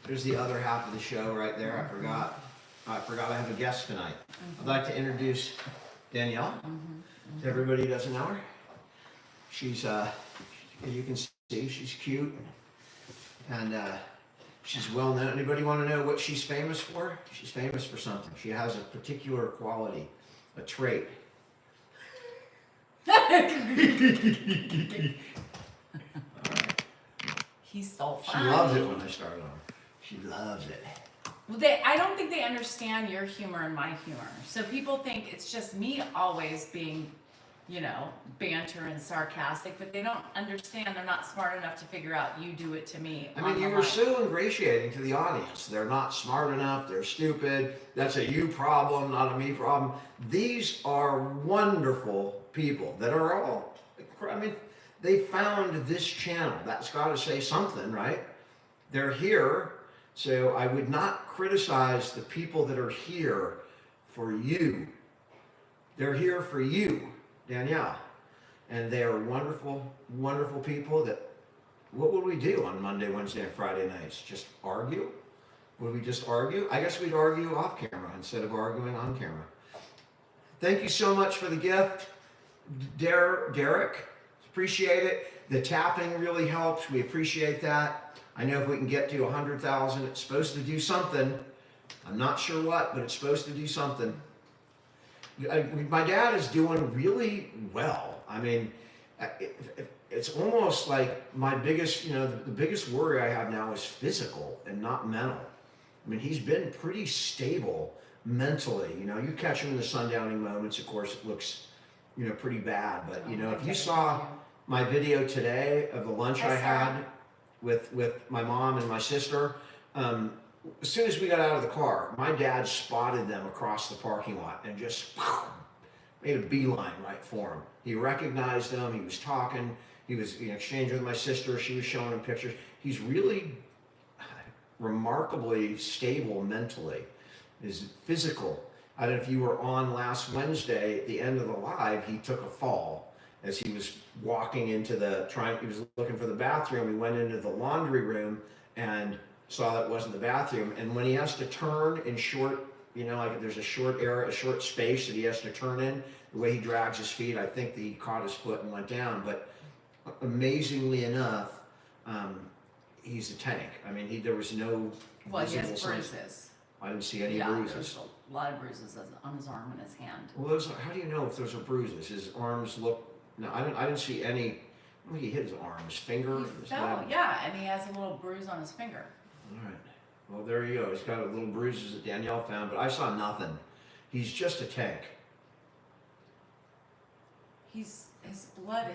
there's the other half of the show right there. I forgot I have a guest tonight. I'd like to introduce Danielle to everybody who doesn't know her. She's, as you can see, she's cute, and she's well known. Anybody want to know what she's famous for? She's famous for something. She has a particular quality, a trait. He's so She funny. loves it when I start on. She loves it. Well, I don't think they understand your humor and my humor. So people think it's just me always being, banter and sarcastic, but they don't understand. They're not smart enough to figure out you do it to me. I mean, you were so ingratiating to the audience. They're not smart enough. They're stupid. That's a you problem, not a me problem. These are wonderful people that are all, I mean, they found this channel. That's got to say something, right? They're here. So I would not criticize the people that are here for you. They're here for you, Danielle. And they are wonderful, wonderful people that, what would we do on Monday, Wednesday, and Friday nights? Just argue? Would we just argue? I guess we'd argue off camera instead of arguing on camera. Thank you so much for the gift, Derek. Appreciate it. The tapping really helps. We appreciate that. I know if we can get to 100,000, it's supposed to do something. I'm not sure what, but it's supposed to do something. My dad is doing really well. I mean, it's almost like my biggest, the biggest worry I have now is physical and not mental. I mean, he's been pretty stable mentally. You catch him in the sundowning moments, of course, it looks, pretty bad. But, if you saw my video today of the lunch I had with my mom and my sister, as soon as we got out of the car, my dad spotted them across the parking lot and just made a beeline right for him. He recognized them. He was talking. He was exchanging with my sister. She was showing him pictures. He's really remarkably stable mentally. His physical. I don't know if you were on last Wednesday at the end of the live, he took a fall as he was walking into he was looking for the bathroom. He went into the laundry room and saw that it wasn't the bathroom. And when he has to turn in short, like there's a short space that he has to turn in, the way he drags his feet, I think he caught his foot and went down. But amazingly enough, he's a tank. I mean, there was no Well, he has visible signs. bruises. I didn't see any Yeah, bruises. there's a lot of bruises on his arm and his hand. Well, how do you know if those are bruises? His arms look. No, I didn't see any. I don't think he hit his arm, his finger. He fell, yeah, and he has a little bruise on his finger. All right. Well, there you go. He's got a little bruises that Danielle found, but I saw nothing. He's just a tank. His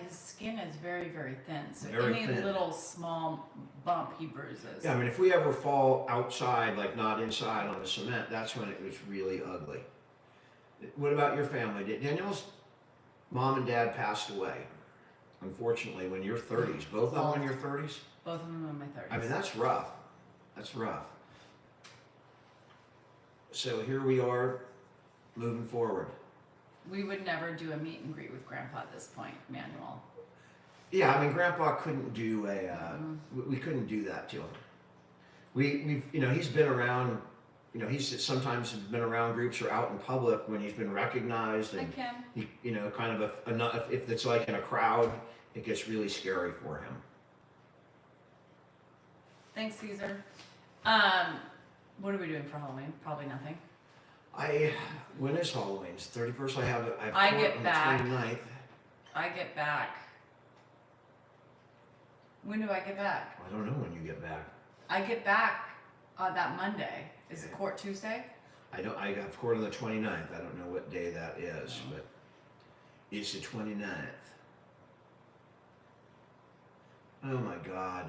skin is very, very thin. So Very any thin. little small bump he bruises. Yeah, I mean, if we ever fall outside, like not inside on the cement, that's when it was really ugly. What about your family? Danielle's mom and dad passed away, unfortunately, when you're 30s. Both of them in your 30s? Both of them in my 30s. I mean, that's rough. That's rough. So here we are, moving forward. We would never do a meet and greet with Grandpa at this point, Manuel. Yeah, I mean, Grandpa couldn't do we couldn't do that to him. We've he's been around, he's sometimes been around groups or out in public when he's been recognized, and he, kind of if it's like in a crowd, it gets really scary for him. Thanks, Caesar. What are we doing for Halloween? Probably nothing. When is Halloween? It's 31st. I get on back. the 29th. I get back. When do I get back? I don't know when you get back. I get back that Monday. Is the court Tuesday? I have court on the 29th. I don't know what day that is, but it's the 29th. Oh my God.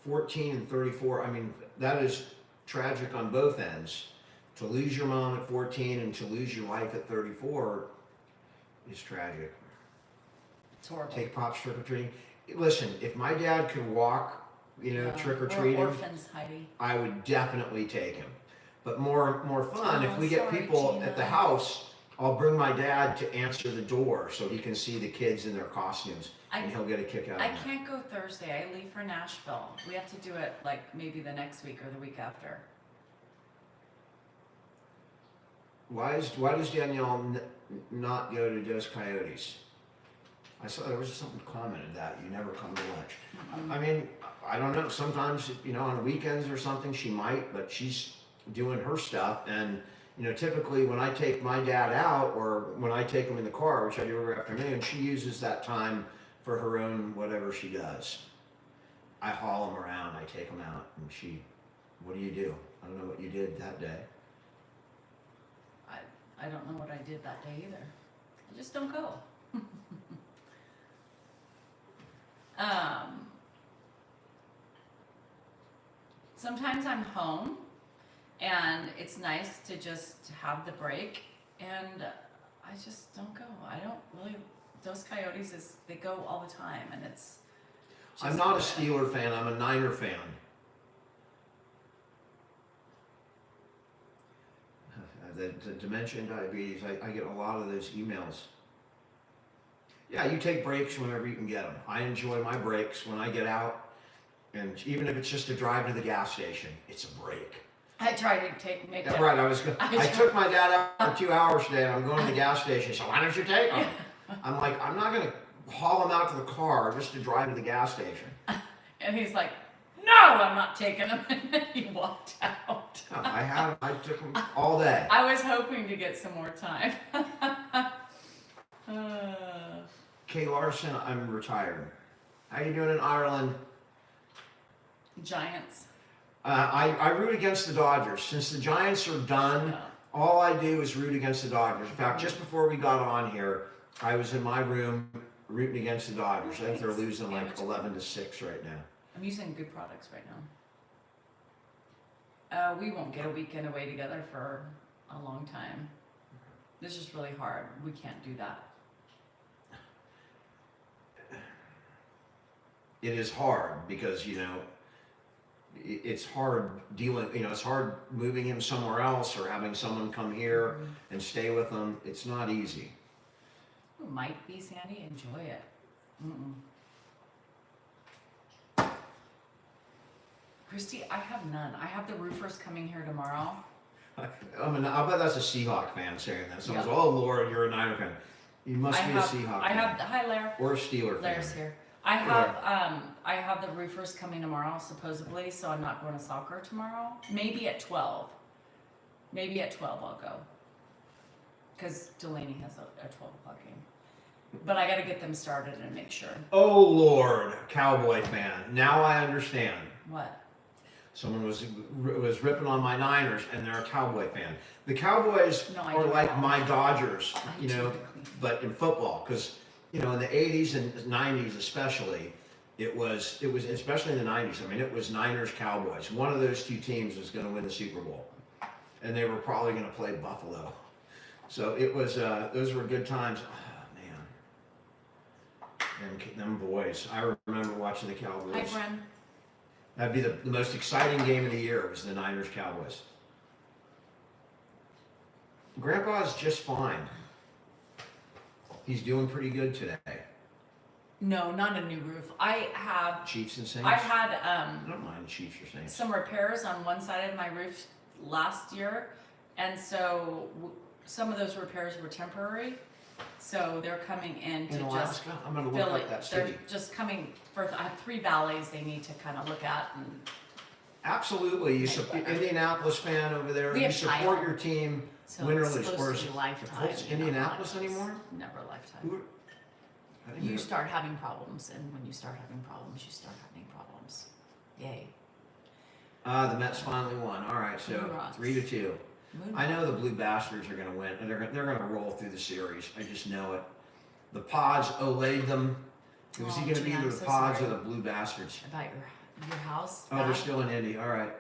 14 and 34. I mean, that is tragic on both ends. To lose your mom at 14 and to lose your life at 34 is tragic. It's horrible. Take pops trick-or-treating. Listen, if my dad could walk, trick-or-treating, or orphans, Heidi. I would definitely take him. But more fun, if we get sorry, people Gina. at the house, I'll bring my dad to answer the door so he can see the kids in their costumes. and he'll get a kick out of I it. can't go Thursday. I leave for Nashville. We have to do it like maybe the next week or the week after. Why does Danielle not go to Dos Coyotes? I saw there was someone commented that you never come to lunch. I mean, I don't know. Sometimes, on weekends or something, she might, but she's doing her stuff. And, typically when I take my dad out or when I take him in the car, which I do every afternoon, she uses that time for her own whatever she does. I haul him around, I take him out, and what do you do? I don't know what you did that day. I don't know what I did that day either. I just don't go. Sometimes I'm home and it's nice to just have the break, and I just don't go. I don't really, those Coyotes, they go all the time, and it's just I'm not a Steeler fan, I'm a Niner fan. The dementia and diabetes, I get a lot of those emails. Yeah, you take breaks whenever you can get them. I enjoy my breaks when I get out, and even if it's just a drive to the gas station, it's a break. I try to make Yeah, it. right, I took my dad out for 2 hours today, and I'm going to the gas station, so why don't you take him? I'm like, I'm not gonna haul him out to the car just to drive to the gas station. And he's like, no, I'm not taking him. And then he walked out. No, I took him all day. I was hoping to get some more time. Kay Larson, I'm retired. How you doing in Ireland? Giants. I root against the Dodgers. Since the Giants are done, Yeah. all I do is root against the Dodgers. In fact, just before we got on here, I was in my room rooting against the Dodgers. I think they're losing like 11-6 right now. I'm using good products right now. We won't get a weekend away together for a long time. This is really hard. We can't do that. It is hard because, it's hard dealing, it's hard moving him somewhere else or having someone come here and stay with him. It's not easy. It might be, Sandy. Enjoy it. Christy, I have none. I have the roofers coming here tomorrow. I'll bet that's a Seahawk fan saying that. Someone's, Yeah. oh Lord, you're a Niner fan. You must be a Seahawk I fan. have, hi Lair. Or a Steeler fan. Lair's here. I have the roofers coming tomorrow, supposedly, so I'm not going to soccer tomorrow. Maybe at 12. Maybe at 12 I'll go. Because Delaney has a 12 o'clock game. But I got to get them started and make sure. Oh Lord, Cowboy fan. Now I understand. What? Someone was ripping on my Niners, and they're a Cowboy fan. The Cowboys No, I are do like not. my Dodgers, I do. but in football, because in the 80s and 90s especially, it was especially in the 90s. I mean, it was Niners Cowboys. One of those two teams was going to win the Super Bowl, and they were probably going to play Buffalo. So it was those were good times. Oh man, and them boys. I remember watching the Cowboys. Hi, Bren. That'd be the most exciting game of the year was the Niners Cowboys. Grandpa's just fine. He's doing pretty good today. No, not a new roof. I have. Chiefs and Saints? I had I don't mind Chiefs or Saints. some repairs on one side of my roof last year, and so some of those repairs were temporary. So they're coming in to In just Alaska? I'm going to look fill up it. that They're city. just coming for. I have 3 valleys they need to kind of look at, and Absolutely. Indianapolis fan over there. We You have support China. your team. so Win or it's lose. supposed Where's to be the lifetime. Colts you know, Indianapolis not anymore? Never lifetime. Who? I didn't You know. start having problems, and when you start having problems, you start having problems. Yay. The Mets finally won. All right, so Moon rocks. 3-2. Moon I know the Blue Bastards are going to win, and they're going to roll through the series. I just know it. The Pods olayed them. Was he Oh, going to be gee, either I'm the so Pods sorry. or the Blue Bastards? About your house. Oh, they're back? still in Indy. All right.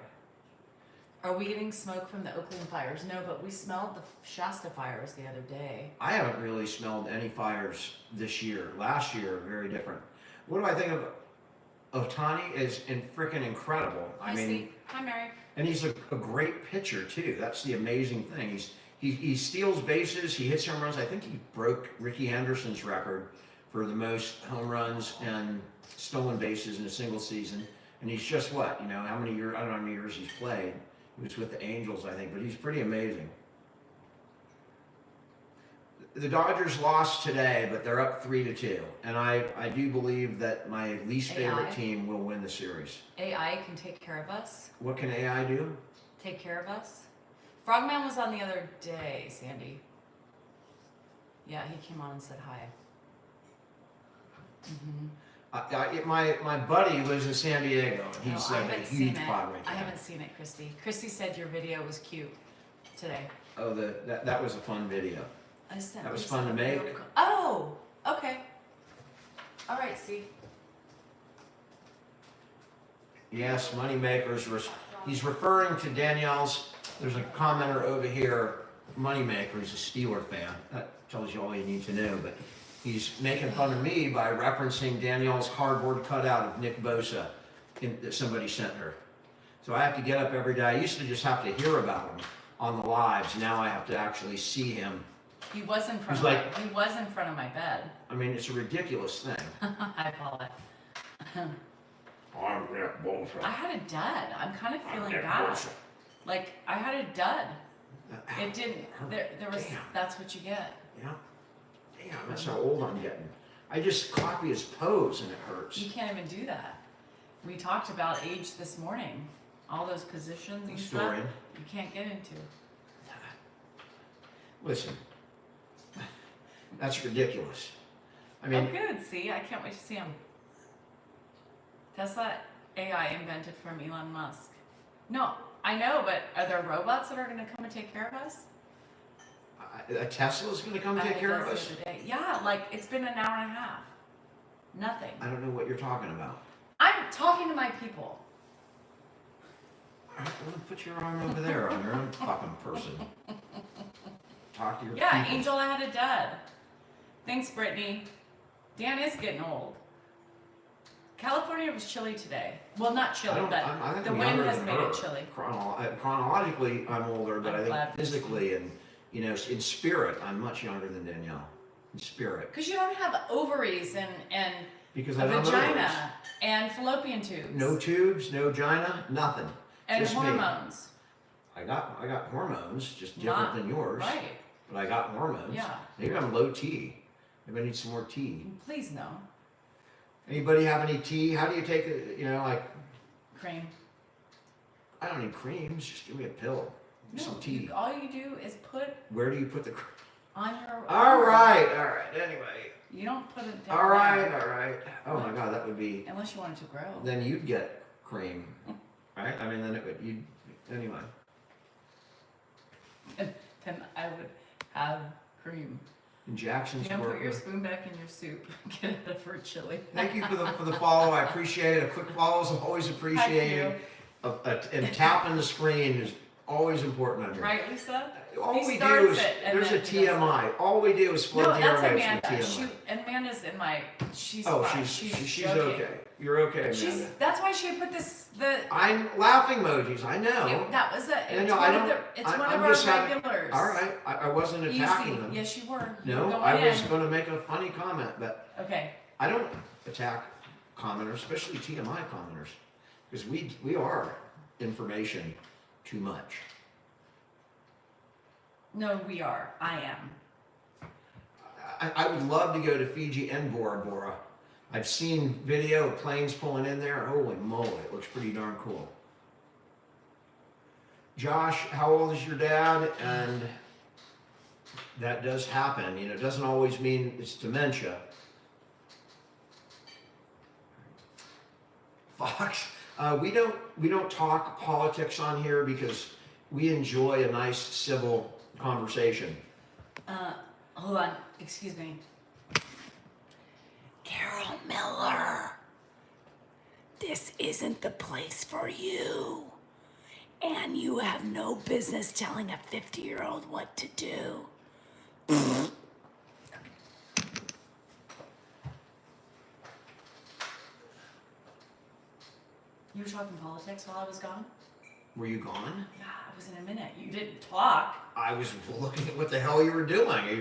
Are we getting smoke from the Oakland fires? No, but we smelled the Shasta fires the other day. I haven't really smelled any fires this year. Last year, very different. What do I think of Ohtani? Is freaking incredible. Hi, I mean, Steve. Hi, Mary. and he's a great pitcher too. That's the amazing thing. He steals bases. He hits home runs. I think he broke Ricky Henderson's record for the most home runs and stolen bases in a single season. And he's just what, how many years, I don't know how many years he's played. He was with the Angels, I think, but he's pretty amazing. The Dodgers lost today, but they're up 3-2. And I do believe that my least favorite team will win the series. AI can take care of us. What can AI do? Take care of us. Frogman was on the other day, Sandy. Yeah, he came on and said hi. My buddy lives in San Diego, and he's like a huge Padre fan. I haven't seen it, Christy. Christy said your video was cute today. Oh, that was a fun video. That was fun to make. Oh, okay. All right, see. Yes, Moneymakers. He's referring to Danielle's. There's a commenter over here, Moneymaker. He's a Steeler fan. That tells you all you need to know. But he's making fun of me by referencing Danielle's cardboard cutout of Nick Bosa that somebody sent her. So I have to get up every day. I used to just have to hear about him on the lives. Now I have to actually see him. He was in front of my bed. I mean, it's a ridiculous thing. I call it. I'm Nick Bosa. I had a dud. I'm kind of feeling bad. Like I had a dud. It didn't. There was. Damn. That's what you get. Yeah. Damn, that's how old I'm getting. I just copy his pose and it hurts. You can't even do that. We talked about age this morning. All those positions and stuff. You can't get into. Listen. That's ridiculous. I mean. Oh, good. See, I can't wait to see him. Tesla AI invented from Elon Musk. No, I know, but are there robots that are going to come and take care of us? A Tesla's going to come take care of us? Yeah, like it's been an hour and a half. Nothing. I don't know what you're talking about. I'm talking to my people. All right, well, put your arm over there on your own fucking person. Talk to your people. people. Angel, I had a dud. Thanks, Brittany. Dan is getting old. California was chilly today. Well, not chilly, but the wind has made it chilly. Chronologically, I'm older, but I think physically and, in spirit, I'm much younger than Danielle. In spirit. Because you don't have ovaries and because a vagina and fallopian tubes. No tubes, no vagina, nothing. And just hormones. Me. I got hormones, just different than yours. Right. But I got hormones. Yeah. Maybe I'm low T. Maybe I need some more tea. Please no. Anybody have any tea? How do you take it, like... Cream. I don't need creams. Just give me a pill. Some tea. All you do is put... Where do you put the cream? On your... All right. Anyway. You don't put it down. All right. Oh my God, that would be... Unless you want it to grow. Then you'd get cream. Right? I mean, then it would... Anyway. Then I would have cream. And Jackson's you put your spoon back in your soup. Get it out for chili. Thank you for the follow. I appreciate it. A quick follow is always appreciated. And tapping the screen is always important on here. Right, Lisa? All we do is there's a TMI. All we do is flood the airwaves with TMI. Amanda in my. She's she's okay. You're okay, Amanda. That's why she put this. I'm laughing emojis. I know. That was it. It's one of our regulars. All right, I wasn't attacking them. Yes, you were. No, I was going to make a funny comment, but okay. I don't attack commenters, especially TMI commenters, because we are information too much. No, we are. I am. I would love to go to Fiji and Bora Bora. I've seen video of planes pulling in there. Holy moly, it looks pretty darn cool. Josh, how old is your dad? And that does happen. It doesn't always mean it's dementia. Fox, we don't talk politics on here because we enjoy a nice civil conversation. Hold on. Excuse me. Carol Miller, this isn't the place for you. And you have no business telling a 50-year-old what to do. You were talking politics while I was gone? Were you gone? Yeah, I was in a minute. You didn't talk. I was looking at what the hell you were doing.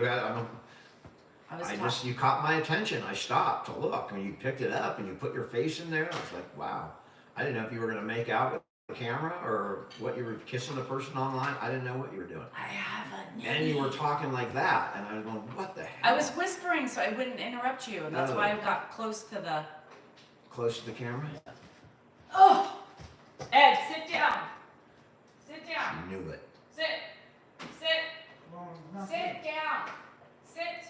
You caught my attention. I stopped to look, and you picked it up, and you put your face in there. I was like, wow. I didn't know if you were going to make out with the camera or what, you were kissing the person online. I didn't know what you were doing. I have a name. And you were talking like that, and I was going, what the hell? I was whispering so I wouldn't interrupt you, and that's why I got close to the... Close to the camera? Oh! Ed, sit down. Sit down. I knew it. Sit. Sit down. Sit.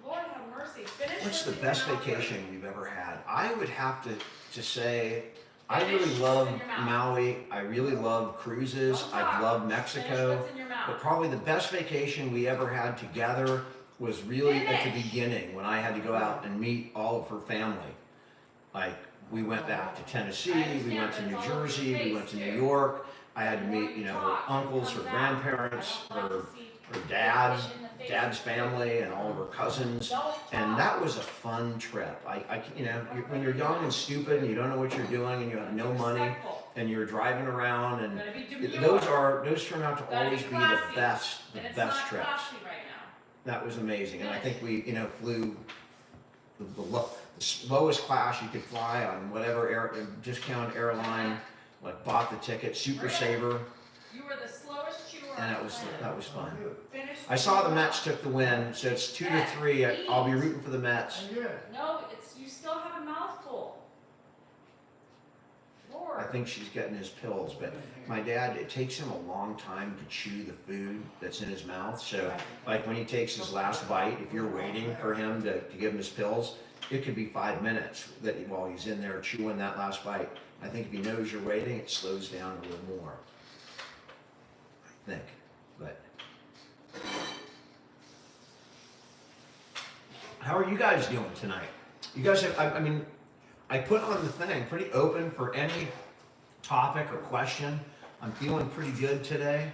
Lord have mercy. Finish. What's the best vacation we've ever had? I would have to say, I really love Maui. I really love cruises. I love Mexico. But probably the best vacation we ever had together was really at the beginning when I had to go out and meet all of her family. Like, we went back to Tennessee, we went to New Jersey, we went to New York. I had to meet, her uncles, her grandparents, her dad's family, and all of her cousins. And that was a fun trip. When you're young and stupid and you don't know what you're doing and you have no money and you're driving around, and those turn out to always be the best trips. That was amazing. And I think we, flew the lowest class you could fly on whatever discount airline, like bought the ticket, Super Saver. You were the slowest chewer. And that was fun. I saw the Mets took the win, so it's 2-3. I'll be rooting for the Mets. No, you still have a mouthful. Lord. I think she's getting his pills, but my dad, it takes him a long time to chew the food that's in his mouth. So, like when he takes his last bite, if you're waiting for him to give him his pills, it could be 5 minutes while he's in there chewing that last bite. I think if he knows you're waiting, it slows down a little more. I think, but. How are you guys doing tonight? You guys have, I put on the thing pretty open for any topic or question. I'm feeling pretty good today.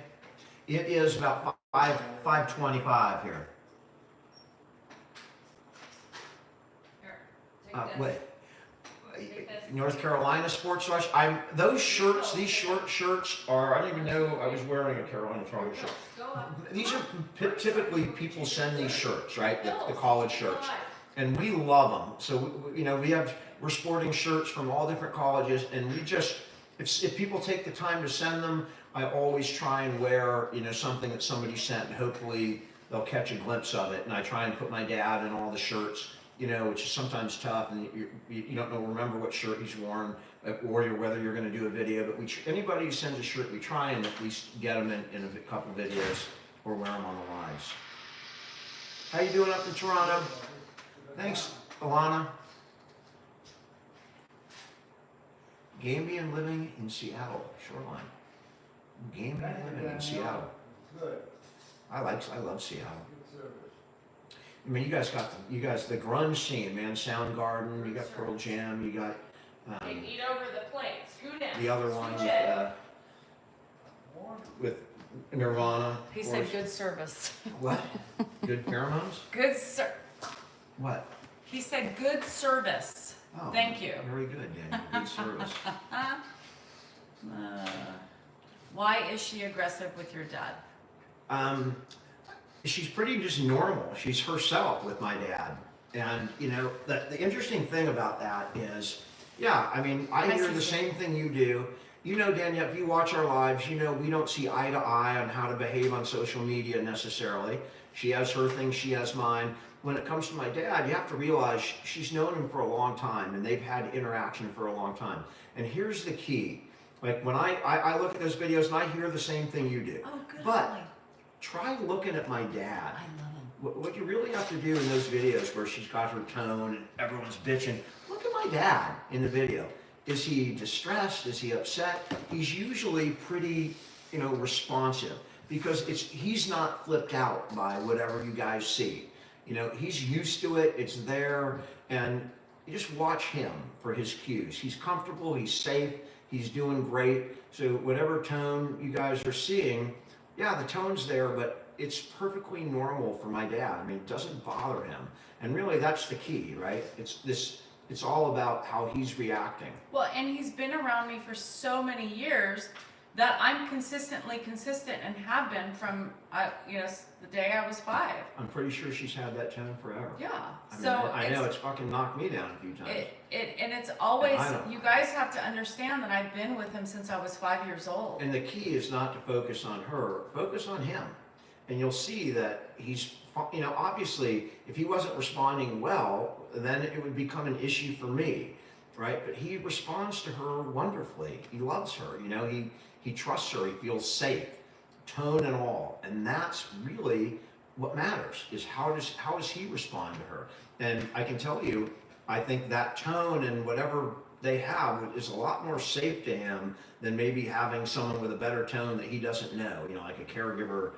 It is about 5:25 here. Wait. North Carolina Sports Rush. Those shirts, these short shirts are, I don't even know, I was wearing a Carolina Charter shirt. These are typically people send these shirts, right? The college shirts. And we love them. So, we're sporting shirts from all different colleges, and we just, if people take the time to send them, I always try and wear, something that somebody sent, and hopefully they'll catch a glimpse of it. And I try and put my dad in all the shirts, which is sometimes tough, and you don't remember what shirt he's worn, or whether you're going to do a video. But anybody who sends a shirt, we try and at least get them in a couple videos or wear them on the lines. How you doing up in Toronto? Thanks, Alana. Gambian living in Seattle, Shoreline. Gambian living in Seattle. Good. I love Seattle. You guys got the grunge scene, man. Soundgarden, you got Pearl Jam, you got Eat over the plate. Scoot in. the other one with Nirvana. He said good service. What? Good pheromones? Good What? He said good service. Oh, thank you. Very good, Daniel. Good service. Why is she aggressive with your dad? She's pretty just normal. She's herself with my dad. And, the interesting thing about that is, I hear the same thing you do. Danielle, if you watch our lives, we don't see eye to eye on how to behave on social media necessarily. She has her thing, she has mine. When it comes to my dad, you have to realize she's known him for a long time, and they've had interaction for a long time. And here's the key. Like when I look at those videos and I hear the same thing you do. Oh, good. But try looking at my dad. I love him. What you really have to do in those videos where she's got her tone and everyone's bitching, look at my dad in the video. Is he distressed? Is he upset? He's usually pretty, responsive because he's not flipped out by whatever you guys see. He's used to it. It's there. And you just watch him for his cues. He's comfortable. He's safe. He's doing great. So whatever tone you guys are seeing, the tone's there, but it's perfectly normal for my dad. It doesn't bother him. And really, that's the key, right? It's all about how he's reacting. Well, and he's been around me for so many years that I'm consistently consistent and have been from, the day I was 5. I'm pretty sure she's had that tone forever. Yeah. I mean, So I know it's fucking knocked me down a few times. and it's always, And I don't- you guys have to understand that I've been with him since I was 5 years old. And the key is not to focus on her, focus on him. And you'll see that he's, obviously, if he wasn't responding well, then it would become an issue for me, right? But he responds to her wonderfully. He loves her, he trusts her, he feels safe, tone and all. And that's really what matters, is how does he respond to her? And I can tell you, I think that tone and whatever they have is a lot more safe to him than maybe having someone with a better tone that he doesn't know, like a caregiver,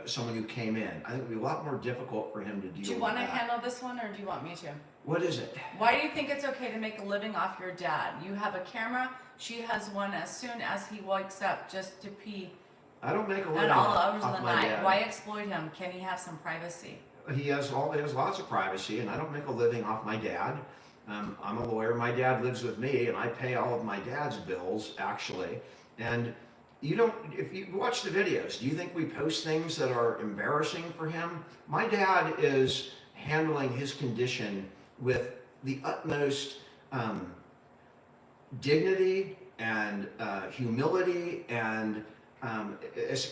someone who came in. I think it would be a lot more difficult for him to deal with that. Do you want to handle this one, or do you want me to? What is it? Why do you think it's okay to make a living off your dad? You have a camera, she has one as soon as he wakes up just to pee I don't make a living at all hours of off the my night. dad. Why exploit him? Can he have some privacy? He has lots of privacy, and I don't make a living off my dad. I'm a lawyer. My dad lives with me, and I pay all of my dad's bills, actually. And if you watch the videos, do you think we post things that are embarrassing for him? My dad is handling his condition with the utmost dignity and humility and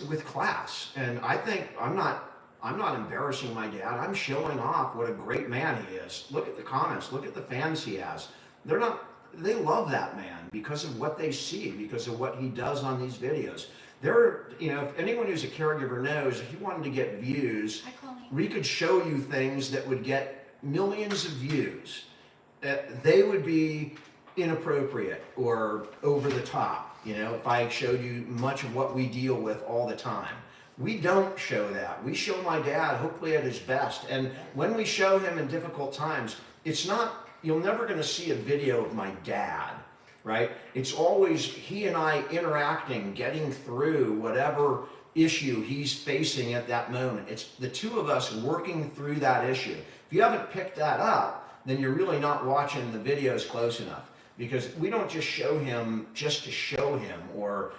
with class. And I think I'm not embarrassing my dad. I'm showing off what a great man he is. Look at the comments. Look at the fans he has. They love that man because of what they see, because of what he does on these videos. If anyone who's a caregiver knows, if you wanted to get views, we could show you things that would get millions of views. They would be inappropriate or over the top, if I showed you much of what we deal with all the time. We don't show that. We show my dad hopefully at his best. And when we show him in difficult times, you're never going to see a video of my dad, right? It's always he and I interacting, getting through whatever issue he's facing at that moment. It's the two of us working through that issue. If you haven't picked that up, then you're really not watching the videos close enough. Because we don't just show him just to show him, or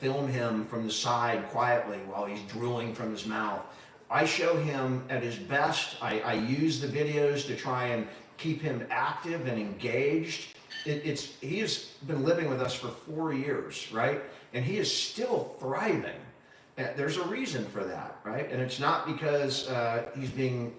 film him from the side quietly while he's drooling from his mouth. I show him at his best. I use the videos to try and keep him active and engaged. He has been living with us for 4 years, right? And he is still thriving. There's a reason for that, right? And it's not because he's being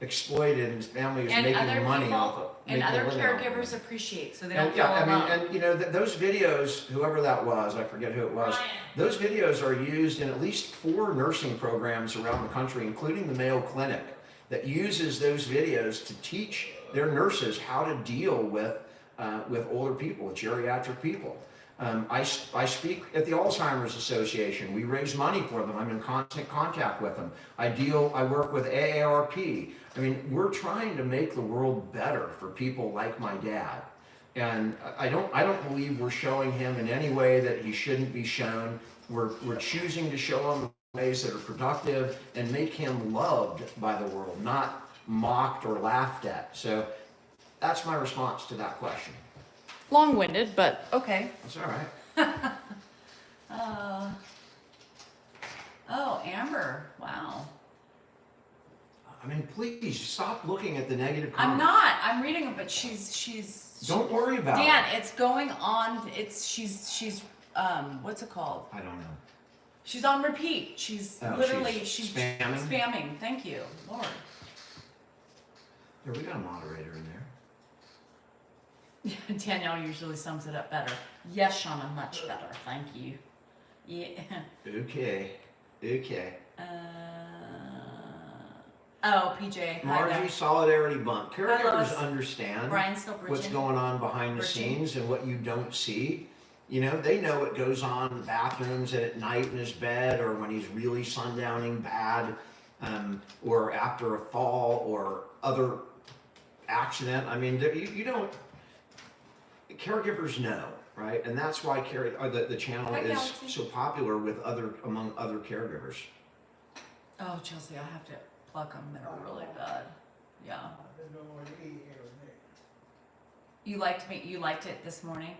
exploited and his family is making money off of it. And other caregivers appreciate, so they don't feel alone. Those videos, whoever that was, I forget who it was, those videos are used in at least 4 nursing programs around the country, including the Mayo Clinic, that uses those videos to teach their nurses how to deal with older people, with geriatric people. I speak at the Alzheimer's Association. We raise money for them. I'm in constant contact with them. I work with AARP. We're trying to make the world better for people like my dad. And I don't believe we're showing him in any way that he shouldn't be shown. We're choosing to show him ways that are productive and make him loved by the world, not mocked or laughed at. So that's my response to that question. Long-winded, but okay. That's all right. Oh, Amber, wow. Please stop looking at the negative comments. I'm not. I'm reading it, but she's. Don't worry about it. Dan, it's going on. She's what's it called? I don't know. She's on repeat. She's literally she's spamming. Thank you, Lord. Here, we got a moderator in there. Danielle usually sums it up better. Yes, Shauna, much better. Thank you. Yeah. Okay. Oh, PJ. Margie, solidarity bump. Caregivers understand Brian's still what's going on behind the scenes and what you don't see. They know what goes on in the bathrooms and at night in his bed, or when he's really sundowning bad, or after a fall or other accident. You don't. Caregivers know, right? And that's why the channel is so popular among other caregivers. Oh, Chelsea, I have to pluck them. They're really bad. Yeah. You liked it this morning?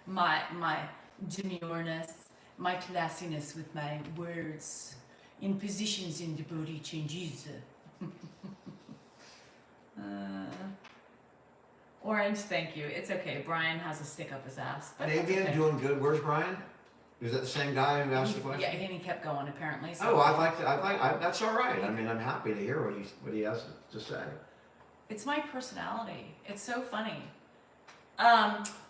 my demureness. my classiness with my words in positions in the body changes. Orange, thank you. It's okay. Brian has a stick up his ass. But Hey, okay. doing good. Where's Brian? Is that the same guy who asked the question? Yeah, and he kept going apparently. So. Oh, that's all right. I mean, I'm happy to hear what he has to say. It's my personality. It's so funny.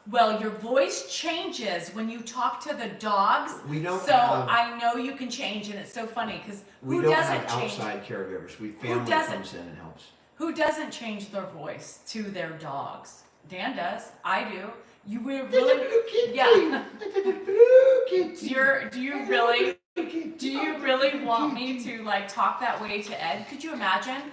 Well, your voice changes when you talk to the dogs. We don't. So I know you can change, and it's so funny because who doesn't change? Outside caregivers. Family comes in and helps. Who doesn't change their voice to their dogs? Dan does. I do. You were really. There's a blue kitty. Yeah. There's a blue kitty. Do you really want me to like talk that way to Ed? Could you imagine?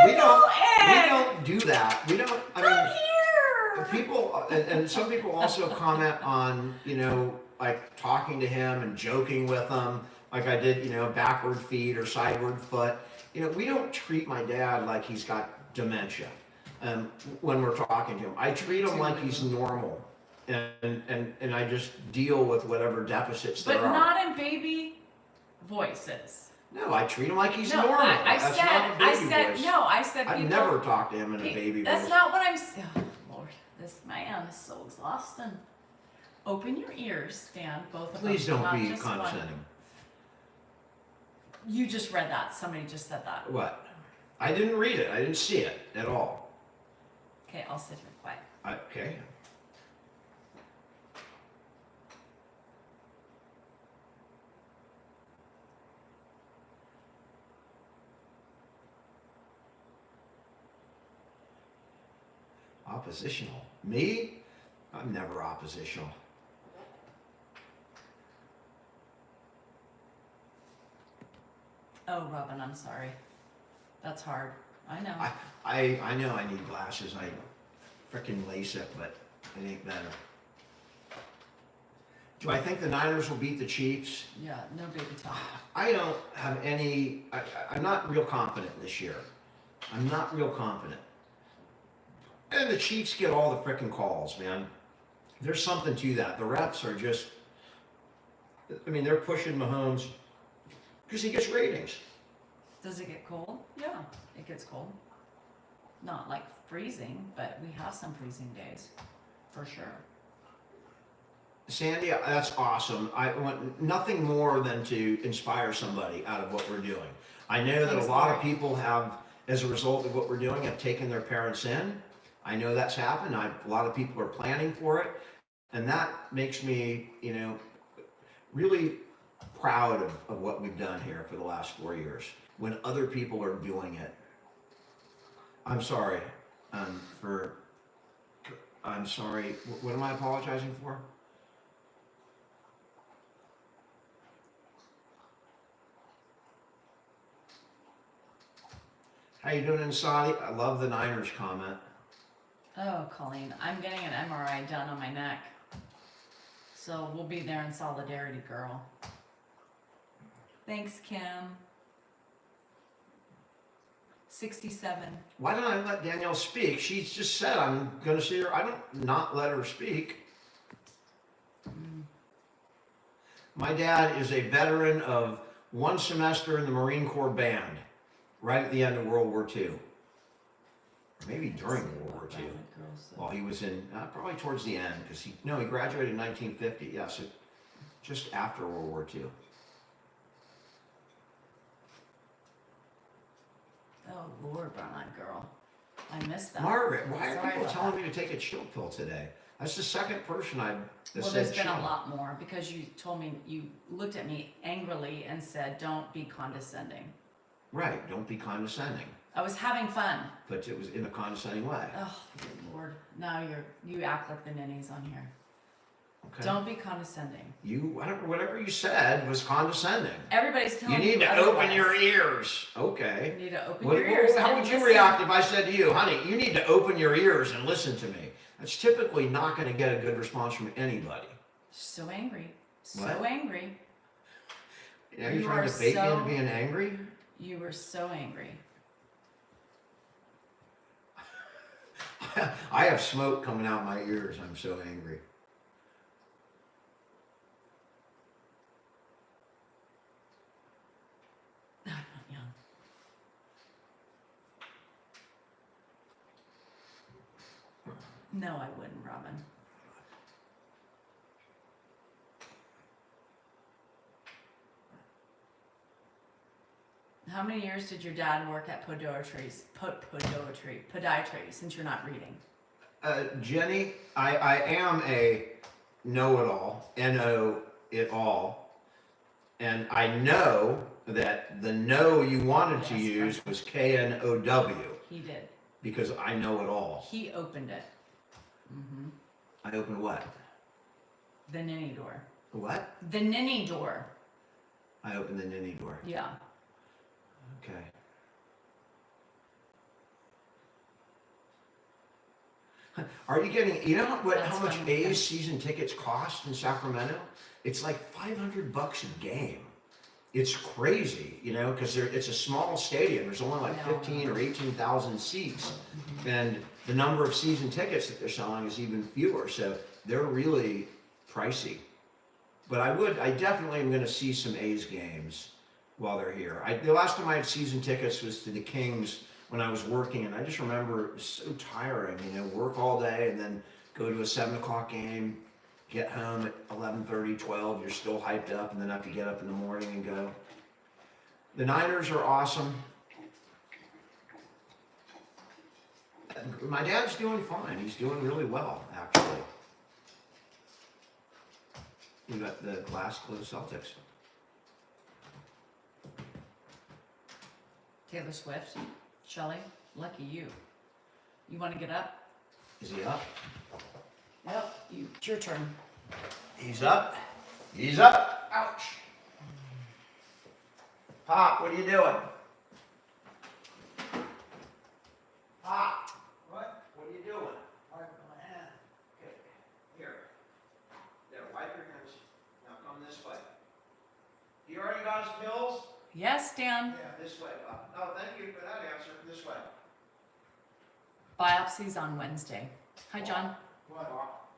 We don't do that. We don't. Come here. People and some people also comment on like talking to him and joking with him, like I did backward feet or sideward foot. We don't treat my dad like he's got dementia. When we're talking to him, I treat him like he's normal, and I just deal with whatever deficits there are. But not in baby voices. No, I treat him like he's normal. I said I've never talked to him in a baby voice. That's not what I'm saying. Oh, Lord, this man is so exhausting. Open your ears, Dan, both of them. Please don't be condescending. You just read that. Somebody just said that. What? I didn't read it. I didn't see it at all. Okay, I'll sit here quiet. Okay. Oppositional. Me? I'm never oppositional. Oh, Robin, I'm sorry. That's hard. I know. I know I need glasses. I frickin' LASIK, but it ain't better. Do I think the Niners will beat the Chiefs? Yeah, no baby talk. I don't have any. I'm not real confident this year. I'm not real confident. And the Chiefs get all the frickin' calls, man. There's something to that. The refs are just. I mean, they're pushing Mahomes because he gets ratings. Does it get cold? Yeah, it gets cold. Not like freezing, but we have some freezing days, for sure. Sandy, that's awesome. I want nothing more than to inspire somebody out of what we're doing. I know that a lot of people have, as a result of what we're doing, have taken their parents in. I know that's happened. A lot of people are planning for it. And that makes me, really proud of what we've done here for the last 4 years. When other people are doing it. I'm sorry I'm sorry. What am I apologizing for? How you doing in Saudi? I love the Niners comment. Oh, Colleen, I'm getting an MRI done on my neck. So we'll be there in solidarity, girl. Thanks, Kim. 67. Why don't I let Danielle speak? She's just said I'm going to see her. I don't not let her speak. My dad is a veteran of one semester in the Marine Corps band, right at the end of World War II. Or maybe during World War II. Well, he was in, probably towards the end, because he graduated in 1950. Yeah, so just after World War II. Oh, Lord, brown-eyed girl. I missed that. Margaret, why are people telling me to take a chill pill today? That's the second person I've said chill. Well, there's been a lot more, because you told me, you looked at me angrily and said, don't be condescending. Right, don't be condescending. I was having fun. But it was in a condescending way. Oh, good Lord. Now you act like the ninnies on here. Okay. Don't be condescending. Whatever you said was condescending. Everybody's telling you. You need to open your ears. Okay. You need to open your ears. How would you react if I said to you, honey, you need to open your ears and listen to me? That's typically not going to get a good response from anybody. So angry. So what? angry. You're trying to bait me into being angry? You were so angry. I have smoke coming out my ears. I'm so angry. No, I wouldn't, Robin. How many years did your dad work at podiatry, since you're not reading? Jenny, I am a know-it-all, N-O-it-all, and I know that the no you wanted to Yes, use perfect. was K-N-O-W, He did. because I know it all. He opened it. Mm-hmm. I opened what? The ninny door. What? The ninny door. I opened the ninny door. Yeah. Okay. Are you getting, you know how much funny. A's season tickets cost in Sacramento? It's like $500 a game. It's crazy, because it's a small stadium. There's only like 15 or 18,000 seats. Mm-hmm. And the number of season tickets that they're selling is even fewer. So they're really pricey. But I definitely am going to see some A's games while they're here. The last time I had season tickets was to the Kings when I was working, and I just remember it was so tiring, work all day and then go to a 7 o'clock game, get home at 11:30, 12, you're still hyped up, and then have to get up in the morning and go. The Niners are awesome. My dad's doing fine. He's doing really well, actually. We got the glass closed Celtics. Taylor Swift. Shelley, lucky you. You want to get up? Is he up? Yep. It's your turn. He's up. He's up. Ouch. Pop, what are you doing? Pop. What? What are you doing? Wiping my hand. Okay. Here. There, wipe your hands. Now come this way. You already got his pills? Yes, Dan. Yeah, this way. Oh, thank you for that answer. This way. Biopsy's on Wednesday. Hi, John. What?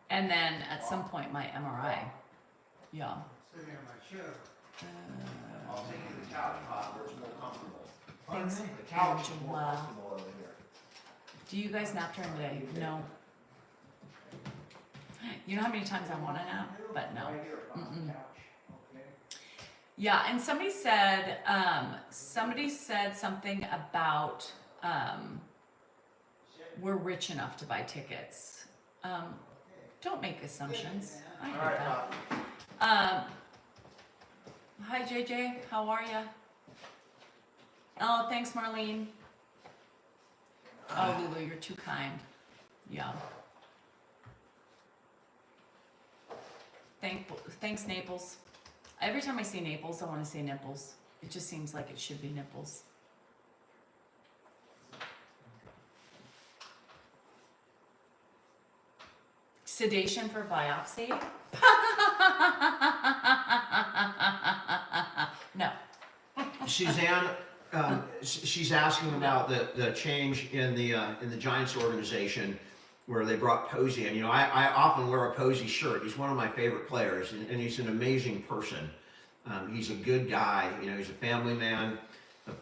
And then at some point my MRI. Yeah. Sitting on my chair. I'll take you to the couch, Pop, where it's more comfortable. Thanks. The couch is more Angela. comfortable over here. Do you guys nap during the day? No. You know how many times I want to nap? But no. Right here, Pop, Mm-mm. the couch. Okay. Yeah, and somebody said something about we're rich enough to buy tickets. Don't make assumptions. I All get right, that. Pop. Hi JJ, how are ya? Oh, thanks Marlene. Oh Lulu, you're too kind. Yeah. Thanks Naples. Every time I see Naples, I want to say nipples. It just seems like it should be nipples. Sedation for biopsy? No. Suzanne, she's asking about the change in the Giants organization where they brought Posey in. I often wear a Posey shirt. He's one of my favorite players, and he's an amazing person. He's a good guy. He's a family man.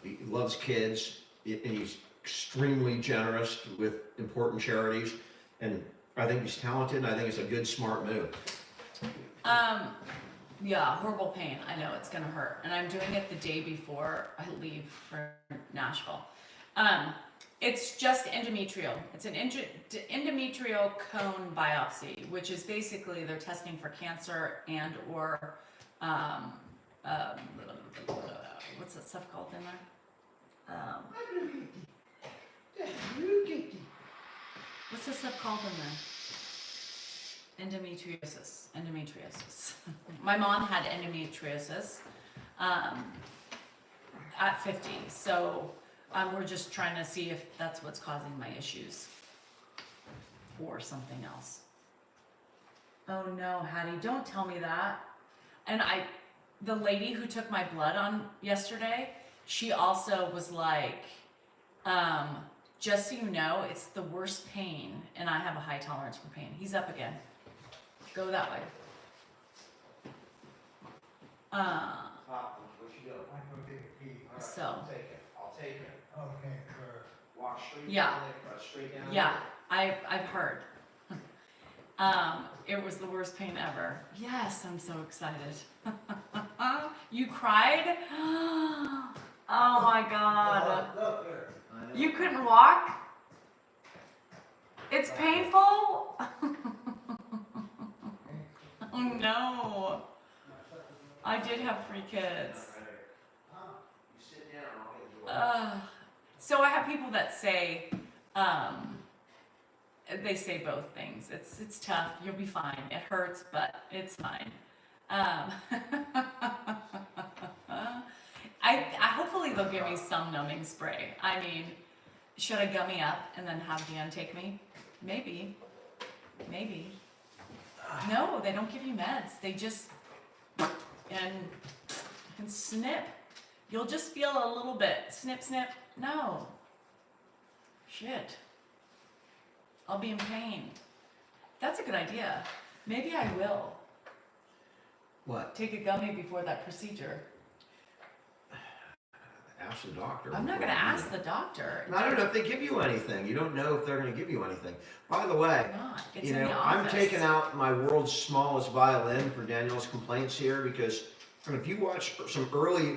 He loves kids, and he's extremely generous with important charities. And I think he's talented, and I think it's a good, smart move. Yeah, horrible pain. I know it's gonna hurt, and I'm doing it the day before I leave for Nashville. It's just endometrial. It's an endometrial cone biopsy, which is basically they're testing for cancer and or what's that stuff called in there? What's this stuff called in there? Endometriosis. My mom had endometriosis at 50, so we're just trying to see if that's what's causing my issues or something else. Oh no, Hattie, don't tell me that. And the lady who took my blood on yesterday, she also was like, just so you know, it's the worst pain, and I have a high tolerance for pain. He's up again. Go that way. Pop, what you doing? I go take a pee. All right, So. I'll take it. Okay, sure. Walk straight Yeah. down there, straight down Yeah, there. I've heard. It was the worst pain ever. Yes, I'm so excited. You cried? Oh my God. Look here. You couldn't walk? It's painful? Oh no. I did have 3 kids. You sit down, I'll get you. So I have people that say, they say both things. It's tough. You'll be fine. It hurts, but it's fine. I hopefully they'll give me some numbing spray. I mean, should I gummy up and then have Dan take me? Maybe. No, they don't give you meds. They just and snip. You'll just feel a little bit. Snip, snip. No. Shit. I'll be in pain. That's a good idea. Maybe I will What? take a gummy before that procedure. Ask the doctor. I'm not going to ask the doctor. I don't know if they give you anything. You don't know if they're going to give you anything. By the way, Not. It's you in know, the I'm office. taking out my world's smallest violin for Danielle's complaints here because if you watch some early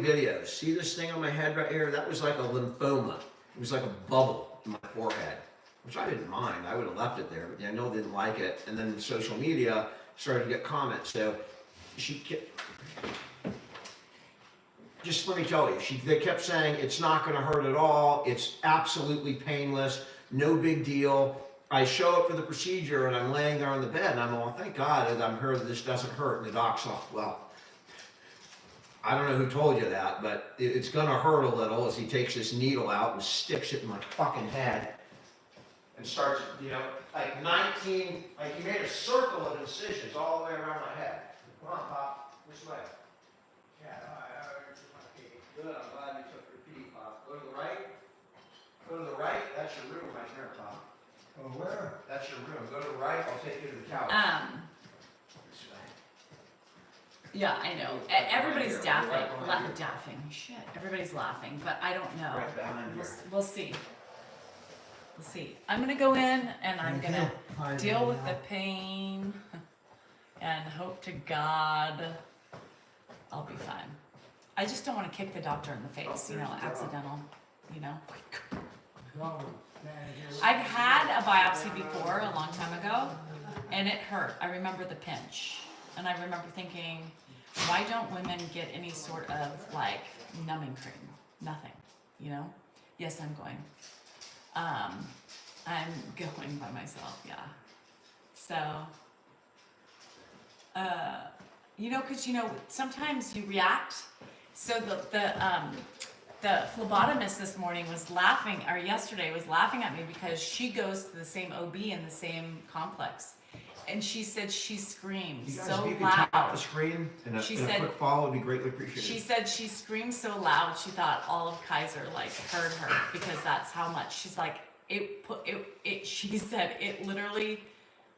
videos, see this thing on my head right here? That was like a lymphoma. It was like a bubble in my forehead, which I didn't mind. I would have left it there, but Danielle didn't like it. And then social media started to get comments. So just let me tell you, they kept saying it's not going to hurt at all. It's absolutely painless. No big deal. I show up for the procedure and I'm laying there on the bed and I'm all, thank God I'm heard this doesn't hurt. And the doc's like, well, I don't know who told you that, but it's going to hurt a little as he takes this needle out and sticks it in my fucking head and starts, you know, like 19, like he made a circle of incisions all the way around my head. Come on, Pop, this way. Yeah, I heard you want to pee. Good, I'm glad you took your pee, Pop. Go to the right. Go to the right. That's your room right there, Pop. Oh, where? That's your room. Go to the right. I'll take you to the couch. This way. Yeah, I know. Everybody's laughing. Shit. Everybody's laughing, but I don't know. Right behind here. We'll see. We'll see. I'm gonna go in and I'm gonna deal with the pain and hope to God I'll be fine. I just don't want to kick the doctor in the face, you know, accidental, you know. I've had a biopsy before a long time ago and it hurt. I remember the pinch and I remember thinking, why don't women get any sort of like numbing cream? Nothing, you know? Yes, I'm going. I'm going by myself, yeah. So, you know, cause you know, sometimes you react. So the phlebotomist this morning was laughing, or yesterday was laughing at me because she goes to the same OB in the same complex. And she said she screamed You guys, so if you could loud. tap out the screen and a quick follow would be greatly appreciated. She said she screamed so loud she thought all of Kaiser like heard her because that's how much. She's like, she said it literally,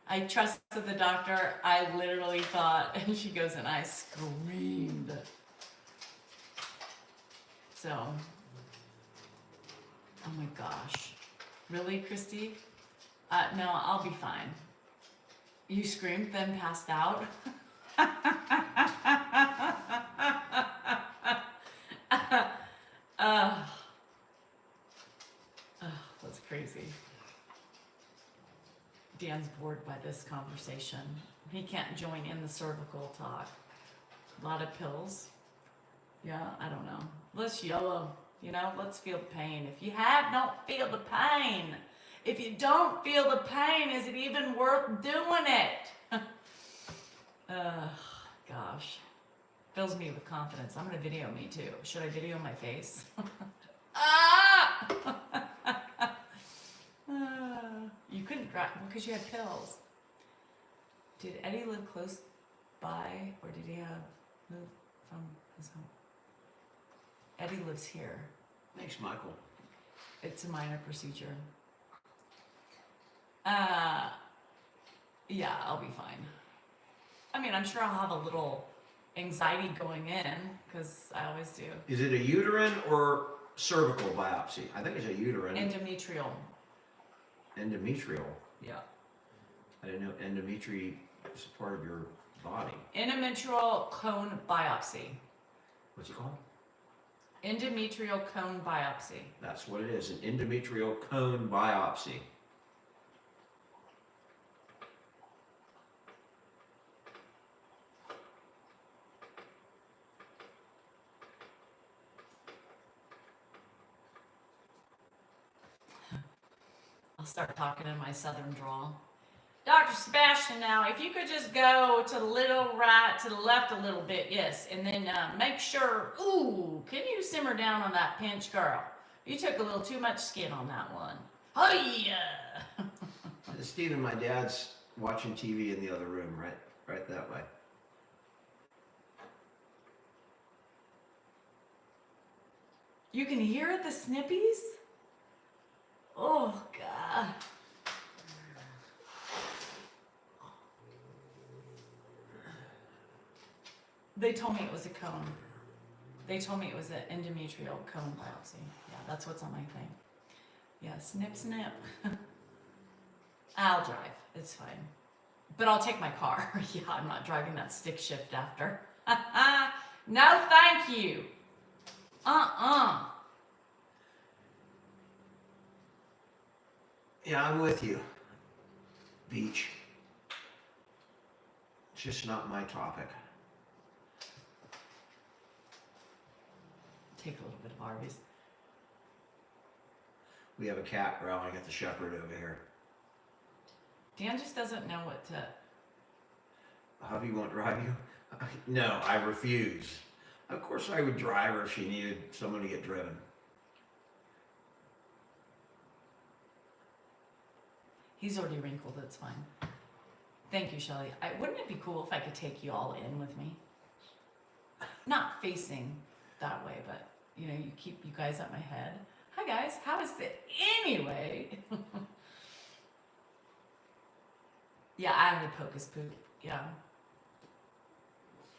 I trusted the doctor, I literally thought, and she goes, and I screamed. So, oh my gosh. Really, Christy? No, I'll be fine. You screamed, then passed out? That's crazy. Dan's bored by this conversation. He can't join in the cervical talk. A lot of pills. Yeah, I don't know. Let's YOLO, you know, let's feel the pain. If you don't feel the pain. If you don't feel the pain, is it even worth doing it? Gosh. Fills me with confidence. I'm gonna video me too. Should I video my face? You couldn't drive because you had pills. Did Eddie live close by or did he move from his home? Eddie lives here. Thanks, Michael. It's a minor procedure. Yeah, I'll be fine. I mean, I'm sure I'll have a little anxiety going in, because I always do. Is it a uterine or cervical biopsy? I think it's a uterine. Endometrial. Endometrial. Yeah. I didn't know endometry is a part of your body. Endometrial cone biopsy. What's it called? Endometrial cone biopsy. That's what it is, an endometrial cone biopsy. I'll start talking in my southern drawl. Dr. Sebastian, now, if you could just go to the little right, to the left a little bit, yes, and then make sure, ooh, can you simmer down on that pinch, girl? You took a little too much skin on that one. Oh, yeah. Stephen, my dad's watching TV in the other room, right that way. You can hear the snippies? Oh, God. They told me it was a cone. They told me it was an endometrial cone biopsy. Yeah, that's what's on my thing. Yeah, snip, snip. I'll drive. It's fine. But I'll take my car. Yeah, I'm not driving that stick shift after. No, thank you. Yeah, I'm with you. Beach. It's just not my topic. Take a little bit of Arby's. We have a cat growling at the shepherd over here. Dan just doesn't know what to... Hubby won't drive you? No, I refuse. Of course I would drive her if she needed someone to get driven. He's already wrinkled, it's fine. Thank you, Shelley. Wouldn't it be cool if I could take you all in with me? Not facing that way, but you know, you keep you guys at my head. Hi guys, how is it anyway? Yeah, I had pocus poop. Yeah.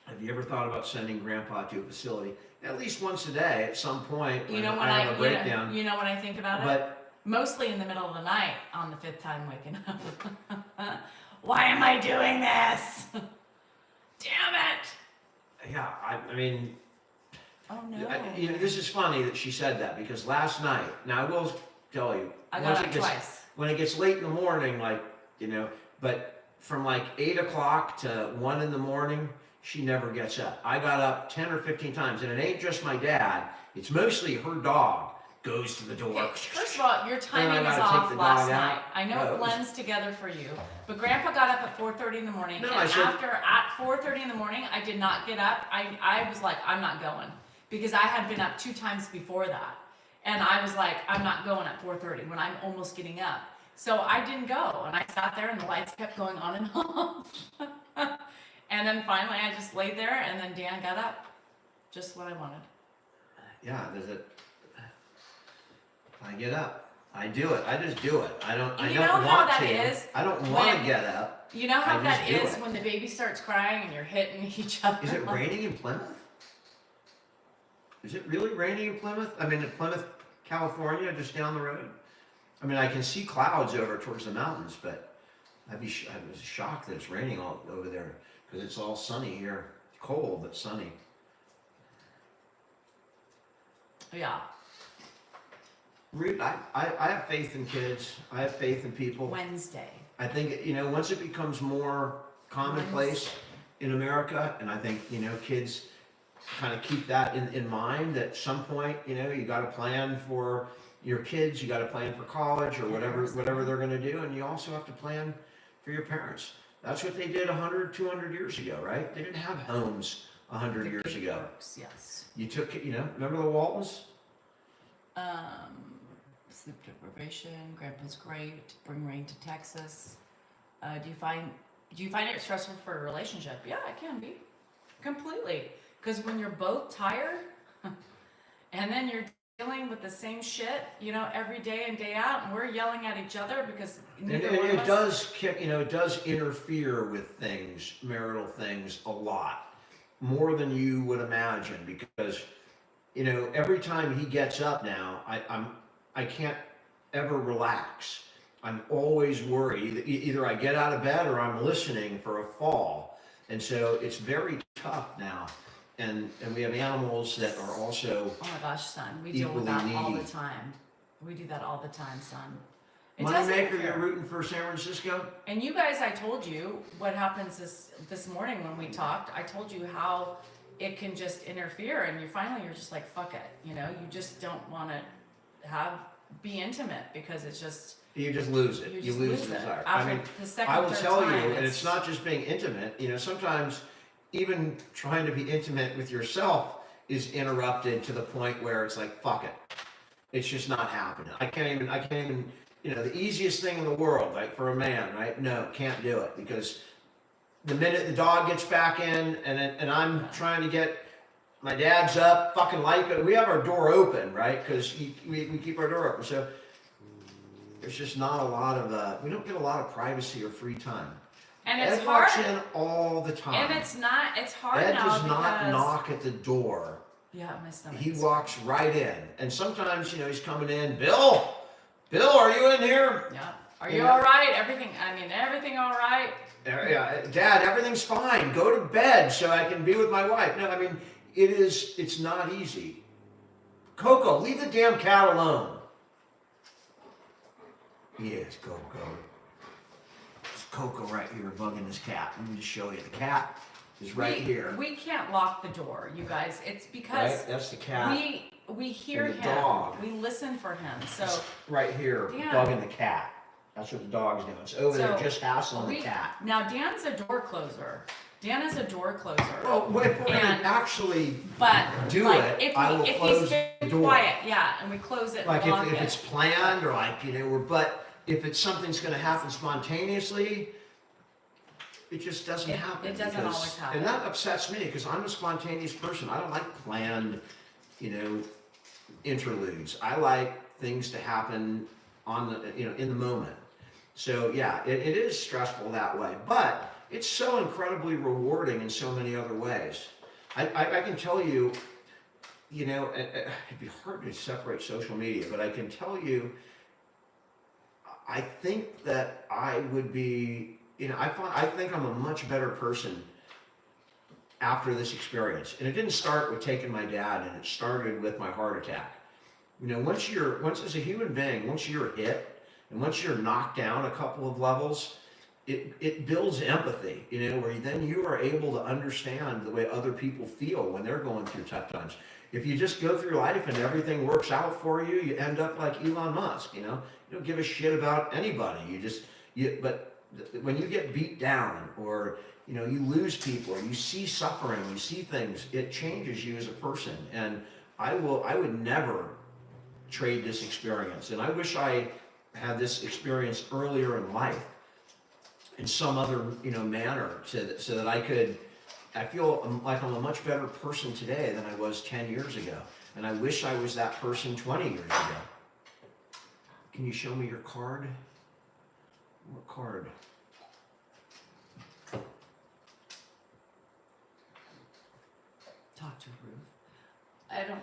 Have you ever thought about sending Grandpa to a facility at least once a day at some point when You know when I have a breakdown? you know when I think about it? But Mostly in the middle of the night on the 5th time waking up. Why am I doing this? Damn it! yeah, I mean, Oh no. you know, this is funny that she said that because last night, now I will tell you, I once got it up gets, twice. when it gets late in the morning, like, you know, but from like 8 o'clock to 1 in the morning, she never gets up. I got up 10 or 15 times, and it ain't just my dad, it's mostly her dog goes to the door. Okay, first of all, your timing gotta is take off the last dog out. night. I know No, it it was- blends together for you, but Grandpa got up at 4:30 in the morning, No, and I said- at 4:30 in the morning, I did not get up. I was like, I'm not going, because I had been up 2 times before that, and I was like, I'm not going at 4:30 when I'm almost getting up. So I didn't go, and I sat there, and the lights kept going on and off. And then finally, I just laid there, and then Dan got up, just what I wanted. Yeah, there's a. I get up. I do it. I just do it. I don't. I You don't know want how that to. is I don't want to when- get up. You know how I that just do is it. when the baby starts crying and you're hitting each other. Is it raining in Plymouth? Is it really raining in Plymouth? I mean, in Plymouth, California, just down the road. I mean, I can see clouds over towards the mountains, but I was shocked that it's raining all over there because it's all sunny here. Cold but sunny. Yeah. Ruth, I have faith in kids. I have faith in people. Wednesday. I think, you know, once it becomes more commonplace in America, and I think, you know, kids kind of keep that in mind, that at some point, you know, you got to plan for your kids, you got to plan for college or whatever they're going to do, and you also have to plan for your parents. That's what they did 100, 200 years ago, right? They didn't have homes 100 years ago. Works, yes. You took, you know, remember the Waltons? Sleep deprivation. Grandpa's great. Bring rain to Texas. Do you find it stressful for a relationship? Yeah, it can be. Completely. Because when you're both tired, and then you're dealing with the same shit, you know, every day and day out, and we're yelling at each other because neither one of It us. does kick, you know, it does interfere with things, marital things, a lot. More than you would imagine, because, you know, every time he gets up now, I can't ever relax. I'm always worried. Either I get out of bed or I'm listening for a fall. And so it's very tough now. And we have animals that are also Oh my gosh, son, we deal with equally that all the needy. time. We do that all the time, son. It Moneymaker, doesn't you're interfere. rooting for San Francisco? And you guys, I told you what happens this morning when we talked. I told you how it can just interfere, and you're just like, fuck it, you know. You just don't want to be intimate because it's just You just lose it. you You just lose lose the it. desire. After I mean, the second, I will third tell you, time, and it's not just being intimate. You know, sometimes even trying to be intimate with yourself is interrupted to the point where it's like, fuck it. It's just not happening. I can't even, you know, the easiest thing in the world, like for a man, right? No, can't do it because the minute the dog gets back in and I'm trying to get my dad's up, fucking like, we have our door open, right? Because we keep our door open. So there's just not a lot of, we don't get a lot of privacy or free time. and it's Ed hard. walks in all the time. And it's hard Ed now does not because knock at the door. yeah, my stomach. He walks right in. And sometimes, you know, he's coming in, Bill, are you in here? Yeah. Are You you know? all right? Everything all right? Yeah, Dad, everything's fine. Go to bed so I can be with my wife. No, I mean, it's not easy. Coco, leave the damn cat alone. Yes, Coco. It's Coco right here bugging this cat. Let me just show you. The cat is right here. We can't lock the door, you guys. It's because Right? That's the cat. we hear And the him. dog. We listen for him. So It's right here Dan. bugging the cat. That's what the dog's doing. It's over there So, just hassling the cat. now Dan's a door closer. Dan is a door closer. Well, if we're going And- to actually but do like it, if I we will if close he's very the door. quiet, yeah, and we close it. Like and lock if it. it's planned or like, you know, but if it's something's going to happen spontaneously, it just doesn't It- happen. it doesn't because- always happen. And that upsets me because I'm a spontaneous person. I don't like planned, you know, interludes. I like things to happen on the, you know, in the moment. So yeah, it is stressful that way, but it's so incredibly rewarding in so many other ways. I can tell you, you know, it'd be hard to separate social media, but I can tell you, I think that I would be, you know, I think I'm a much better person after this experience. And it didn't start with taking my dad, and it started with my heart attack. You know, once as a human being, once you're hit, and once you're knocked down a couple of levels, it builds empathy, you know, where then you are able to understand the way other people feel when they're going through tough times. If you just go through life and everything works out for you, you end up like Elon Musk, you know? You don't give a shit about anybody. But when you get beat down or, you know, you lose people or you see suffering, you see things, it changes you as a person. And I would never trade this experience. And I wish I had this experience earlier in life in some other, you know, manner so that I feel like I'm a much better person today than I was 10 years ago. And I wish I was that person 20 years ago. Can you show me your card? What card? Talk to Ruth. I don't.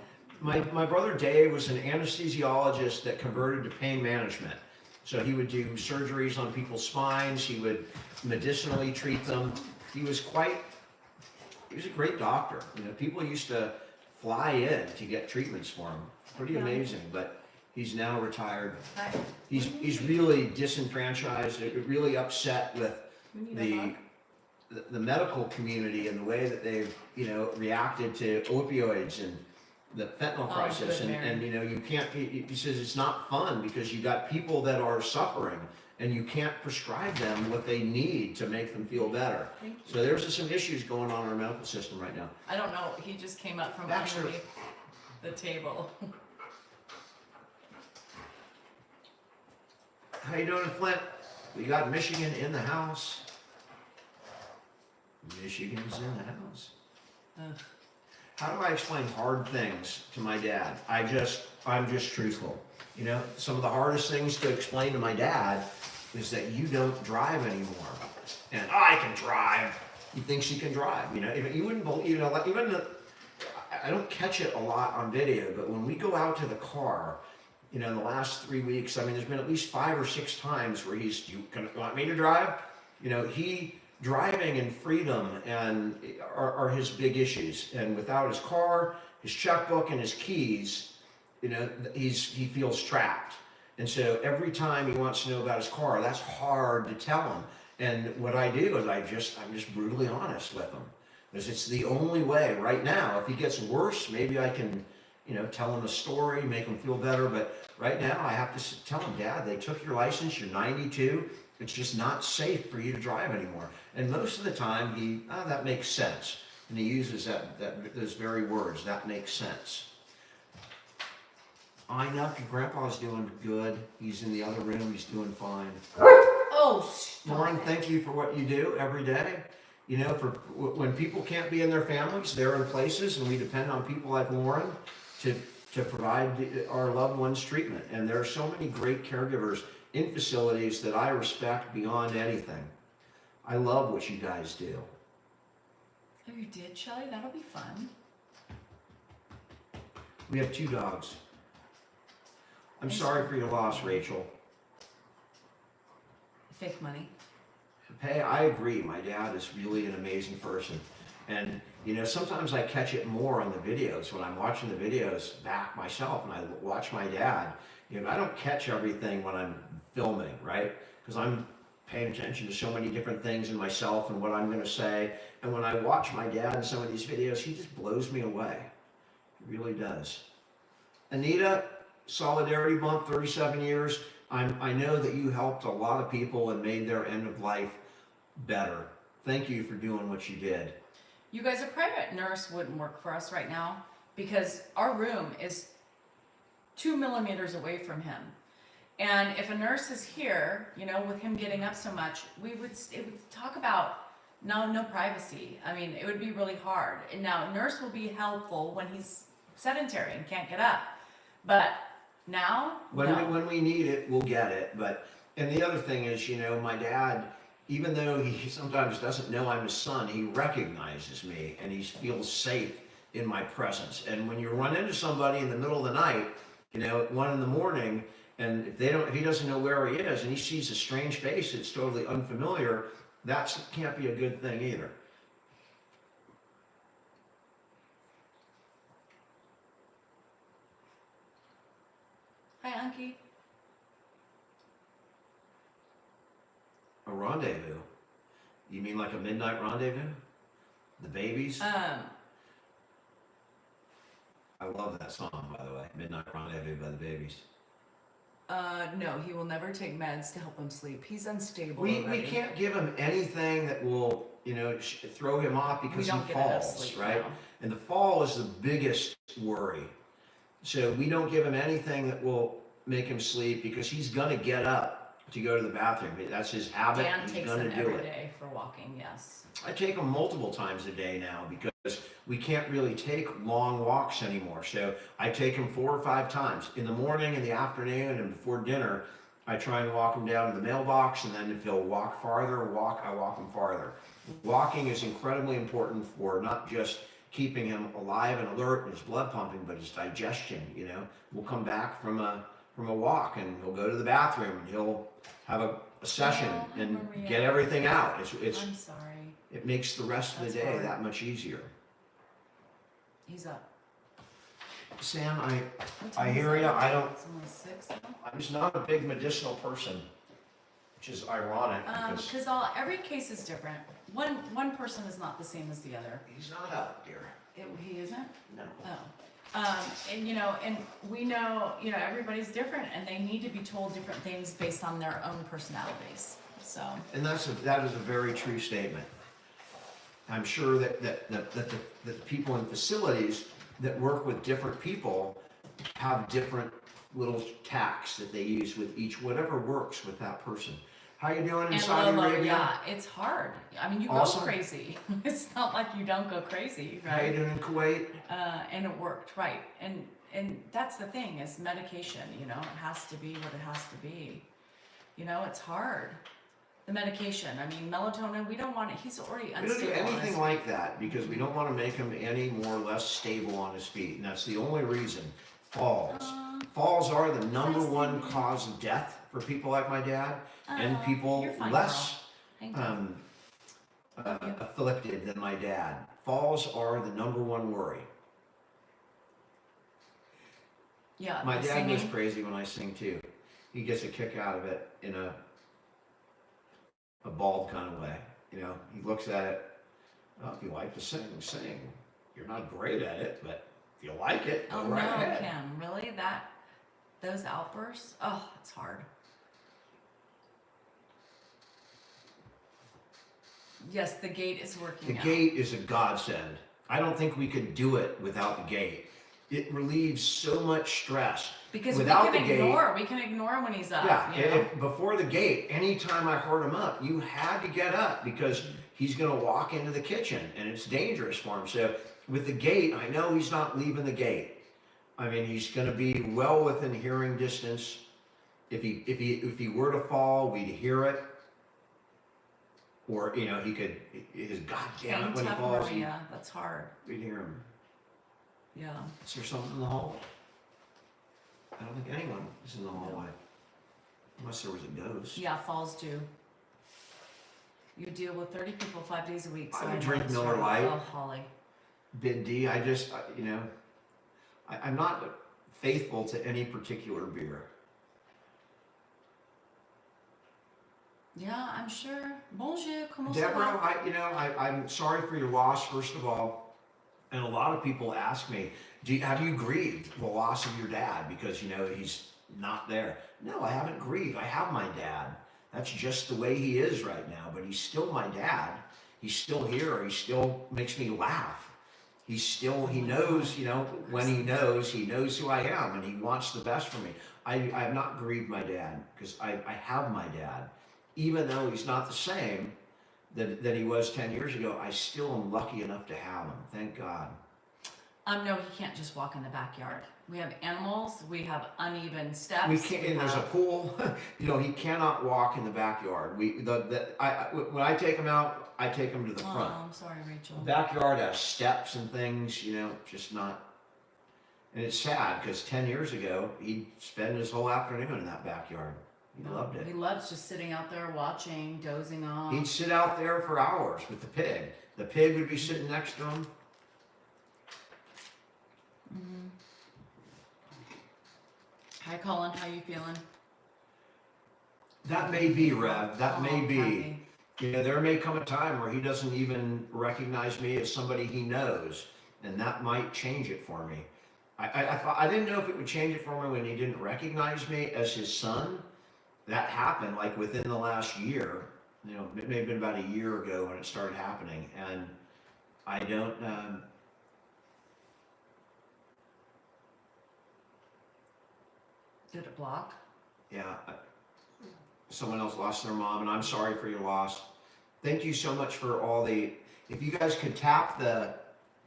My brother Dave was an anesthesiologist that converted to pain management. So he would do surgeries on people's spines. He would medicinally treat them. He was a great doctor. You know, people used to fly in to get treatments for him. Pretty amazing, but he's now retired. He's really disenfranchised, really upset with the medical community and the way that they've, you know, reacted to opioids and the fentanyl crisis. Good, And you know, you can't, he says it's not fun because you got people that are suffering and you can't prescribe them what they need to make them feel better. So there's some issues going on in our medical system right now. I don't know. He just came up from Baxter. underneath the table. How you doing, Flint? We got Michigan in the house. Michigan's in the house. Ugh. How do I explain hard things to my dad? I'm just truthful. You know, some of the hardest things to explain to my dad is that you don't drive anymore. And I can drive. He thinks he can drive. You know, if you wouldn't believe, you know, like even I don't catch it a lot on video, but when we go out to the car, in the last 3 weeks, I mean, there's been at least 5 or 6 times where you want me to drive? Driving and freedom and are his big issues. And without his car, his checkbook, and his keys, he feels trapped. And so every time he wants to know about his car, that's hard to tell him. And what I do is I'm just brutally honest with him, because it's the only way right now. If he gets worse, maybe I can, tell him a story, make him feel better. But right now I have to tell him, Dad, they took your license, you're 92. It's just not safe for you to drive anymore. And most of the time that makes sense. And he uses those very words, that makes sense. I know Grandpa's doing good. He's in the other room, he's doing fine. Oh, stop Lauren, it. thank you for what you do every day. For when people can't be in their families, they're in places, and we depend on people like Lauren to provide our loved ones treatment. And there are so many great caregivers in facilities that I respect beyond anything. I love what you guys do. Oh, you did, Shelly? That'll be fun. We have 2 dogs. I'm sorry for your loss, Rachel. Fake money. Hey, I agree. My dad is really an amazing person. And, sometimes I catch it more on the videos when I'm watching the videos back myself and I watch my dad. I don't catch everything when I'm filming, right? Because I'm paying attention to so many different things in myself and what I'm going to say. And when I watch my dad in some of these videos, he just blows me away. He really does. Anita, Solidarity Month, 37 years. I know that you helped a lot of people and made their end of life better. Thank you for doing what you did. You guys, a private nurse wouldn't work for us right now because our room is 2 millimeters away from him. And if a nurse is here, with him getting up so much, it would talk about no privacy. I mean, it would be really hard. And now a nurse will be helpful when he's sedentary and can't get up. But now, when we need it, we'll get it. And the other thing is, my dad, even though he sometimes doesn't know I'm his son, he recognizes me and he feels safe in my presence. And when you run into somebody in the middle of the night, at 1 a.m, and if he doesn't know where he is and he sees a strange face that's totally unfamiliar, that can't be a good thing either. Hi, Unky. A rendezvous? You mean like a midnight rendezvous? The Babies? I love that song, by the way. Midnight Rendezvous by the Babies. No, he will never take meds to help him sleep. He's unstable. We can't give him anything that will, throw him off because he falls, right? Now. And the fall is the biggest worry. So we don't give him anything that will make him sleep because he's gonna get up to go to the bathroom. That's his habit. Dan He's takes gonna him do every it. day for walking, yes. I take him multiple times a day now because we can't really take long walks anymore. So I take him 4 or 5 times in the morning, in the afternoon, and before dinner. I try and walk him down to the mailbox, and then if he'll walk farther, I walk him farther. Walking is incredibly important for not just keeping him alive and alert and his blood pumping, but his digestion. We'll come back from a walk and he'll go to the bathroom and he'll have a session and Maria. get everything out. I'm sorry. It makes the rest of the That's day hard. that much easier. He's up. Sam, What I time is hear it? ya. It's only 6 now. I'm just not a big medicinal person, which is ironic because Because every case is different. One person is not the same as the other. he's not up, dear. He isn't? No. Oh. And we know, everybody's different and they need to be told different things based on their own personalities. So. And that is a very true statement. I'm sure that the people in facilities that work with different people have different little tacks that they use with each, whatever works with that person. How you doing in And Saudi Lolo, Arabia? yeah, it's hard. I mean, you Awesome. go crazy. It's not like you don't go crazy, How you right? doing in Kuwait? And it worked, right? And that's the thing is medication. It has to be what it has to be. It's hard. The medication. I mean, melatonin. We don't want it. He's already We don't unstable. do on his anything feet. like that because we don't want to make him any more or less stable on his feet, and that's the only reason. Falls. Falls are the number Hi, one Cindy. cause of death for people like my dad and Oh, people you're fine, less girl. Thank you. afflicted than my dad. Falls are the number one worry. Yeah, My the dad goes singing. crazy when I sing too. He gets a kick out of it in a bald kind of way. You know, he looks at it. Oh, if you like to sing, sing. You're not great at it, but if you like it, go Oh right no, ahead. Kim, really? Those outbursts? Oh, it's hard. Yes, the gate is The working out. gate is a godsend. I don't think we could do it without the gate. It relieves so much stress. Because Without we can the gate- ignore. We can ignore him when he's up. Yeah, You know? before the gate, anytime I heard him up, you had to get up because he's going to walk into the kitchen and it's dangerous for him. So with the gate, I know he's not leaving the gate. I mean, he's going to be well within hearing distance. If he were to fall, we'd hear it. Or, you know, he could, his goddamn it when he Tough, falls, Maria. That's hard. we'd hear him. Yeah. Is there something in the hallway? I don't think anyone is in the hallway. Unless there was a ghost. Yeah, falls do. You deal with 30 people 5 days a week. So I would know drink it's Miller hard. Lite. Oh, Holly. Bid D, you know, I'm not faithful to any particular beer. Yeah, I'm sure. Bonjour, comment ça Deborah, va? I'm sorry for your loss, first of all. And a lot of people ask me, have you grieved the loss of your dad? Because, you know, he's not there. No, I haven't grieved. I have my dad. That's just the way he is right now. But he's still my dad. He's still here. He still makes me laugh. He knows, you know, when he knows who I am and he wants the best for me. I have not grieved my dad because I have my dad. Even though he's not the same that he was 10 years ago, I still am lucky enough to have him. Thank God. No, he can't just walk in the backyard. We have animals. We have uneven steps. We can't, and there's a pool. You know, he cannot walk in the backyard. When I take him out, I take him to the front. Oh, I'm sorry, Rachel. The backyard has steps and things, you know, just not. And it's sad because 10 years ago, he'd spend his whole afternoon in that backyard. He loved it. He loves just sitting out there watching, dozing off. He'd sit out there for hours with the pig. The pig would be sitting next to him. Mm-hmm. Hi, Colin. How you feeling? That may be, Rev. That may be. Happy. You know, there may come a time where he doesn't even recognize me as somebody he knows, and that might change it for me. I didn't know if it would change it for me when he didn't recognize me as his son. That happened like within the last year. You know, it may have been about a year ago when it started happening, and I don't. Did it block? Yeah, someone else lost their mom, and I'm sorry for your loss. Thank you so much for all the. If you guys could the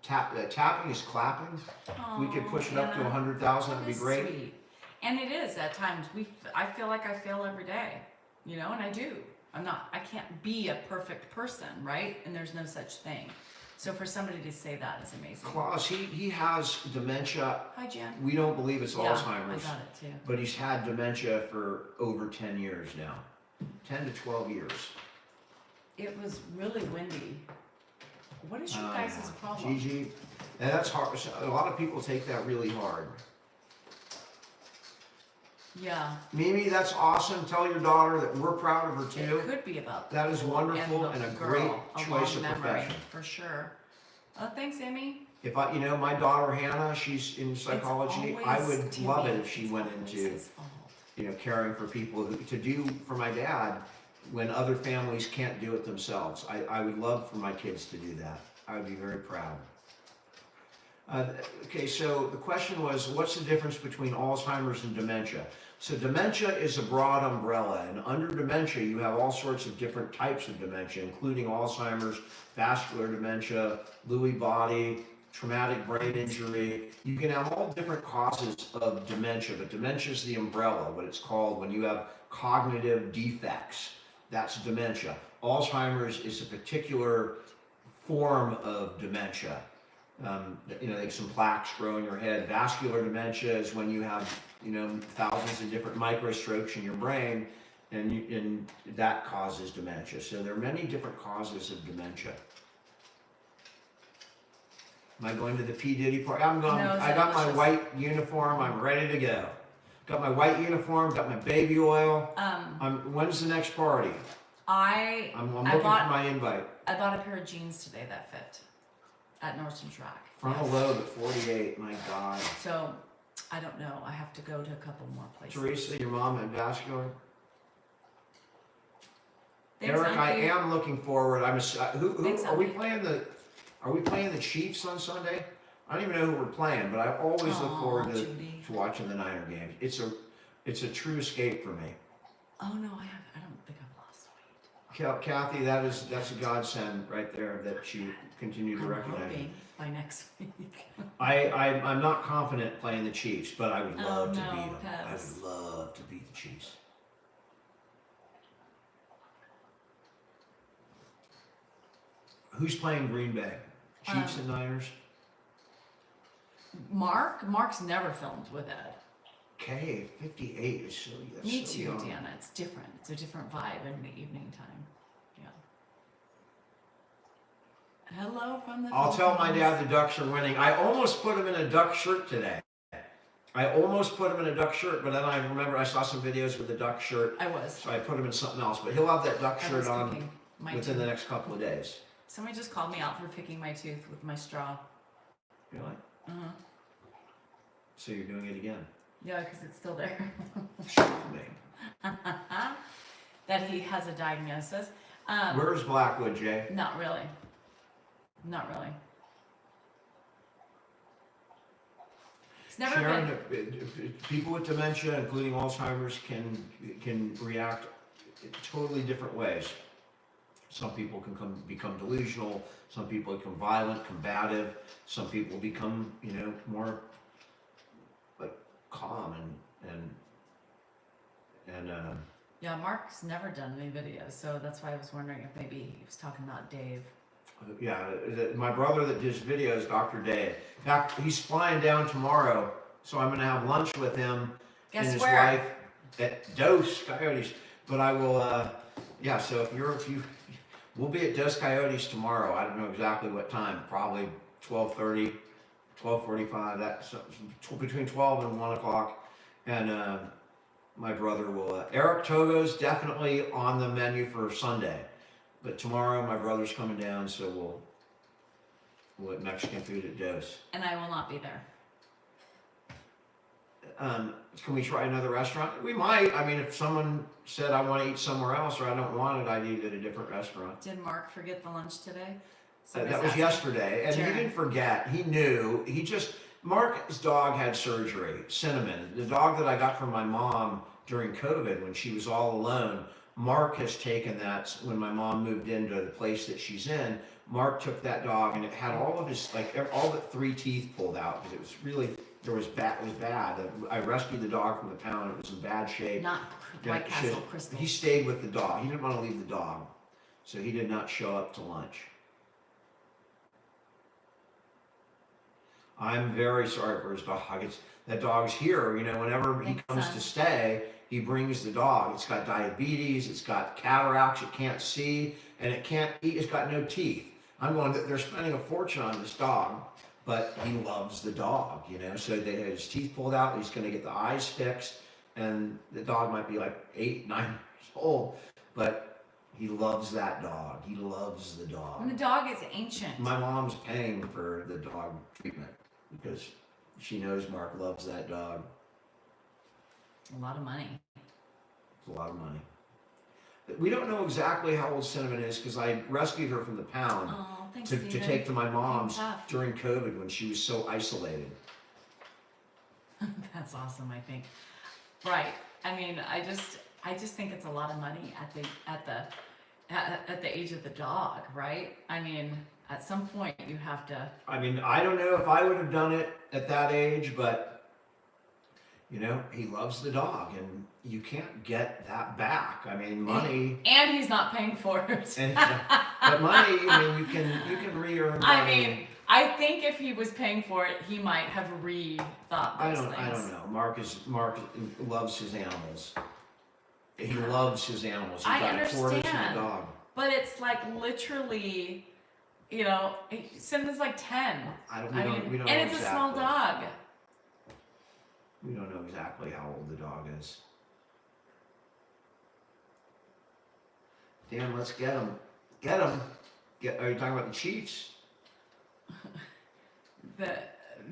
tapping is clapping. If we could push it up to 100,000, that'd be great. Sweet. And it is at times. I feel like I fail every day, you know, and I do. I can't be a perfect person, right? And there's no such thing. So for somebody to say that is amazing. Klaus, he has dementia. Hi, Jan. We don't believe it's Yeah, Alzheimer's, I got it too. but he's had dementia for over 10 years now. 10 to 12 years. It was really windy. What is your guys' problem? Gigi, and that's hard. A lot of people take that really hard. Yeah. Mimi, that's awesome. Tell your daughter that we're proud of her too. It could be about That is wonderful the and a girl, great a choice long of memory, profession. for sure. Oh, thanks, Amy. If my daughter Hannah, she's in psychology. It's I always, would to love me, it if she it's went always into, his fault. caring for people to do for my dad when other families can't do it themselves. I would love for my kids to do that. I would be very proud. Okay, so the question was, what's the difference between Alzheimer's and dementia? So dementia is a broad umbrella, and under dementia you have all sorts of different types of dementia, including Alzheimer's, vascular dementia, Lewy body, traumatic brain injury. You can have all different causes of dementia, but dementia is the umbrella, what it's called when you have cognitive defects. That's dementia. Alzheimer's is a particular form of dementia. Like some plaques grow in your head. Vascular dementia is when you have, thousands of different microstrokes in your brain, and that causes dementia. So there are many different causes of dementia. Am I going to the P. Diddy party? I'm going. No, I got my delicious. white uniform. I'm ready to go. Got my white uniform. Got my baby oil. When's the next party? I'm looking for my invite. I bought a pair of jeans today that fit at Nordstrom Rack. Frontal lobe at 48. My God. So I don't know. I have to go to a couple more places. Teresa, your mom had vascular. Thanks, Eric, I Auntie. am looking forward. Who Thanks, are we Auntie. playing the? Are we playing the Chiefs on Sunday? I don't even know who we're playing, but I always look forward to watching the Niner games. It's a true escape for me. Oh no, I don't think I've lost weight. Kathy, that's a godsend right there that you continue to I'm recognize. hoping by next week. I'm not confident playing the Chiefs, but I would love to no, beat them. I Pez. would love to beat the Chiefs. Who's playing Green Bay? Chiefs and Niners? Mark's never filmed with Ed. Okay, 58 is so. That's Me so too, young. Deanna. It's different. It's a different vibe in the evening time. Yeah. Hello from the. I'll tell my Philippines. dad the Ducks are winning. I almost put him in a duck shirt today. I almost put him in a duck shirt, but then I remember I saw some videos with the duck shirt, I was. so I put him in something else. But he'll have that duck I shirt was on picking my within the tooth. next couple of days. Somebody just called me out for picking my tooth with my straw. Really? Uh-huh. So you're doing it again? Yeah, because it's still there. Excuse me. That he has a diagnosis. Where's Blackwood, Jay? Not really. Not really. It's never Sharon, been. people with dementia, including Alzheimer's, can react in totally different ways. Some people can become delusional. Some people become violent, combative. Some people become, more like calm and Yeah, Mark's never done any videos, so that's why I was wondering if maybe he was talking about Dave. yeah. My brother that does videos, Dr. Dave. In fact, he's flying down tomorrow, so I'm going to have lunch with him and Guess his where? wife at Dos Coyotes. But I will, yeah. So we'll be at Dos Coyotes tomorrow. I don't know exactly what time. Probably 12:30, 12:45. That's between 12 and 1 o'clock. And my brother will. Eric Togo's definitely on the menu for Sunday, but tomorrow my brother's coming down, so we'll eat Mexican food at Dos. And I will not be there. Can we try another restaurant? We might. I mean, if someone said I want to eat somewhere else or I don't want it, I'd eat at a different restaurant. Did Mark forget the lunch today? That was yesterday, and Jared. he didn't forget. He knew. Mark's dog had surgery, Cinnamon, the dog that I got from my mom during COVID when she was all alone. Mark has taken that when my mom moved into the place that she's in. Mark took that dog and it had all of his, all but 3 teeth pulled out because it was really, it was bad. I rescued the dog from the pound. It was in bad shape. Not White Yeah, Castle Crystal. He stayed with the dog. He didn't want to leave the dog, so he did not show up to lunch. I'm very sorry for his dog. That dog's here. Whenever he Thanks, comes son. to stay, he brings the dog. It's got diabetes. It's got cataracts. It can't see, and it can't eat. It's got no teeth. They're spending a fortune on this dog, but he loves the dog. So they had his teeth pulled out. He's going to get the eyes fixed, and the dog might be like 8, 9 years old, but he loves that dog. He loves the dog. And the dog is ancient. My mom's paying for the dog treatment because she knows Mark loves that dog. A lot of money. It's a lot of money. We don't know exactly how old Cinnamon is because I rescued her from the pound Oh, thanks, to Steven. take to my mom's tough. during COVID when she was so isolated. That's awesome, I think. Right. I mean, I just think it's a lot of money at the age of the dog, right? I mean, at some point you have to. I mean, I don't know if I would have done it at that age, but he loves the dog, and you can't get that back. I mean, money. And he's not paying for it. But money, I mean, you can re-earn money. I mean, I think if he was paying for it, he might have rethought those things. I don't know. Mark loves his animals. He loves his animals. He's I got a tortoise and a understand. dog. But it's like literally, you know, Cinnamon's like 10. We don't and know it's a small exactly. dog. We don't know exactly how old the dog is. Dan, let's get him. Get him. Are you talking about the Chiefs? The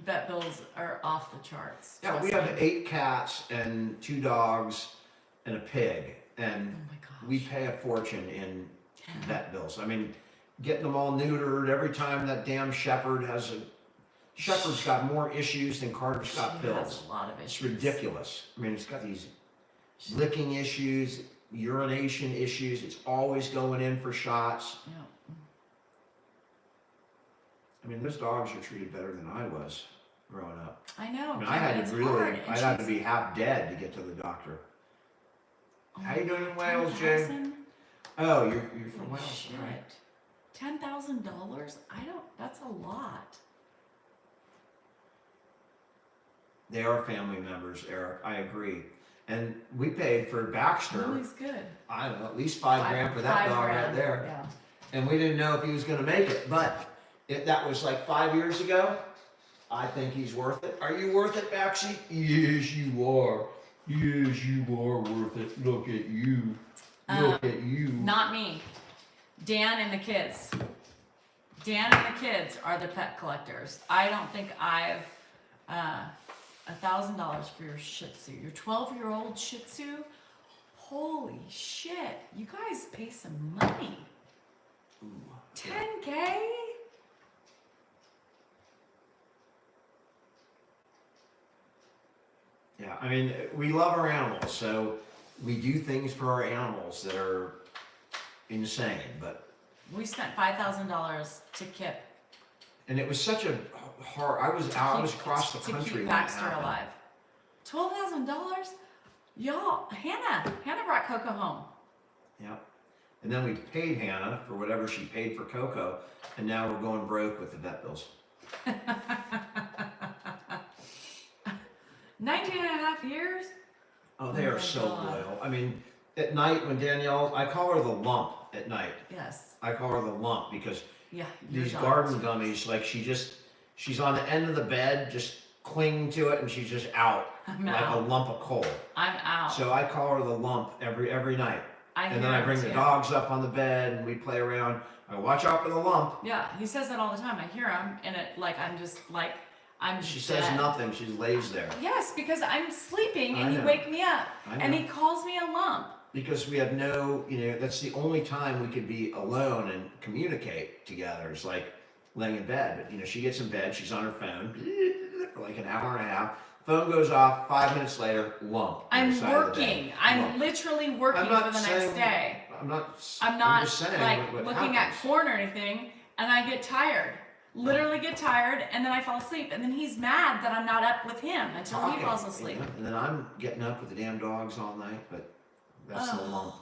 vet bills are off the charts. Yeah, trust we have me. 8 cats and 2 dogs and a pig, and Oh my gosh. we pay a fortune in vet bills. I mean, getting them all neutered every time that damn shepherd has a. Shepherd's got more issues than Carter's got She has pills. a lot of It's issues. ridiculous. I mean, it's got these licking issues, urination issues. It's always going in for shots. Yeah. I mean, those dogs are treated better than I was growing up. I know. I mean, Kevin, I had it's to really, hard, and I had to she's- be half dead to get to the doctor. Oh How you my doing in God, Wales, Jay? 10,000? Oh, you're from Holy Wales, shit. right? $10,000? That's a lot. They are family members, Eric. I agree. And we paid for Baxter, Lily's good. I don't know, at least $5,000 for that dog right $5,000, there. Yeah. And we didn't know if he was going to make it, but that was like 5 years ago. I think he's worth it. Are you worth it, Baxi? Yes, you are. Yes, you are worth it. Look at you. Look at you. Not me. Dan and the kids. Dan and the kids are the pet collectors. I don't think I've $1,000 for your Shih Tzu. Your 12-year-old Shih Tzu. Holy shit! You guys pay some money. Ooh. 10K. Yeah, I mean, we love our animals, so we do things for our animals that are insane, but. We spent $5,000 to Kip. And it was such a hard. I was across the to country keep when it Baxter happened. alive. $12,000, y'all. Hannah brought Coco home. Yeah. And then we paid Hannah for whatever she paid for Coco, and now we're going broke with the vet bills. 19 and a half years. Oh, they Oh are my so God. loyal. I mean, at night when Danielle, I call her the lump at night. Yes. I call her the lump because Yeah. your these dog. garden gummies, like she's on the end of the bed, just clinging to it, and she's just out I'm like out. a lump of coal. I'm out. So I call her the lump every night. And then hear I him bring the too. dogs up on the bed and we play around. I watch out for the lump. Yeah, he says that all the time. I hear him, and I'm. She says dead. nothing. She lays there. Yes, because I'm sleeping, I and you know. wake me up, I and know. he calls me a lump. Because we have no, that's the only time we could be alone and communicate together. It's like laying in bed. But, she gets in bed, she's on her phone for like an hour and a half. Phone goes off, 5 minutes later, lump. on the I'm side of the bed. working. I'm Lump. literally working I'm for not the saying- next day. I'm not just saying like what looking at happens. porn or anything, and I get tired. Literally get tired, and then I fall asleep, and then he's mad that I'm not up with him until he Talking, falls asleep. And then I'm getting up with the damn dogs all night, but that's the Ugh. lump.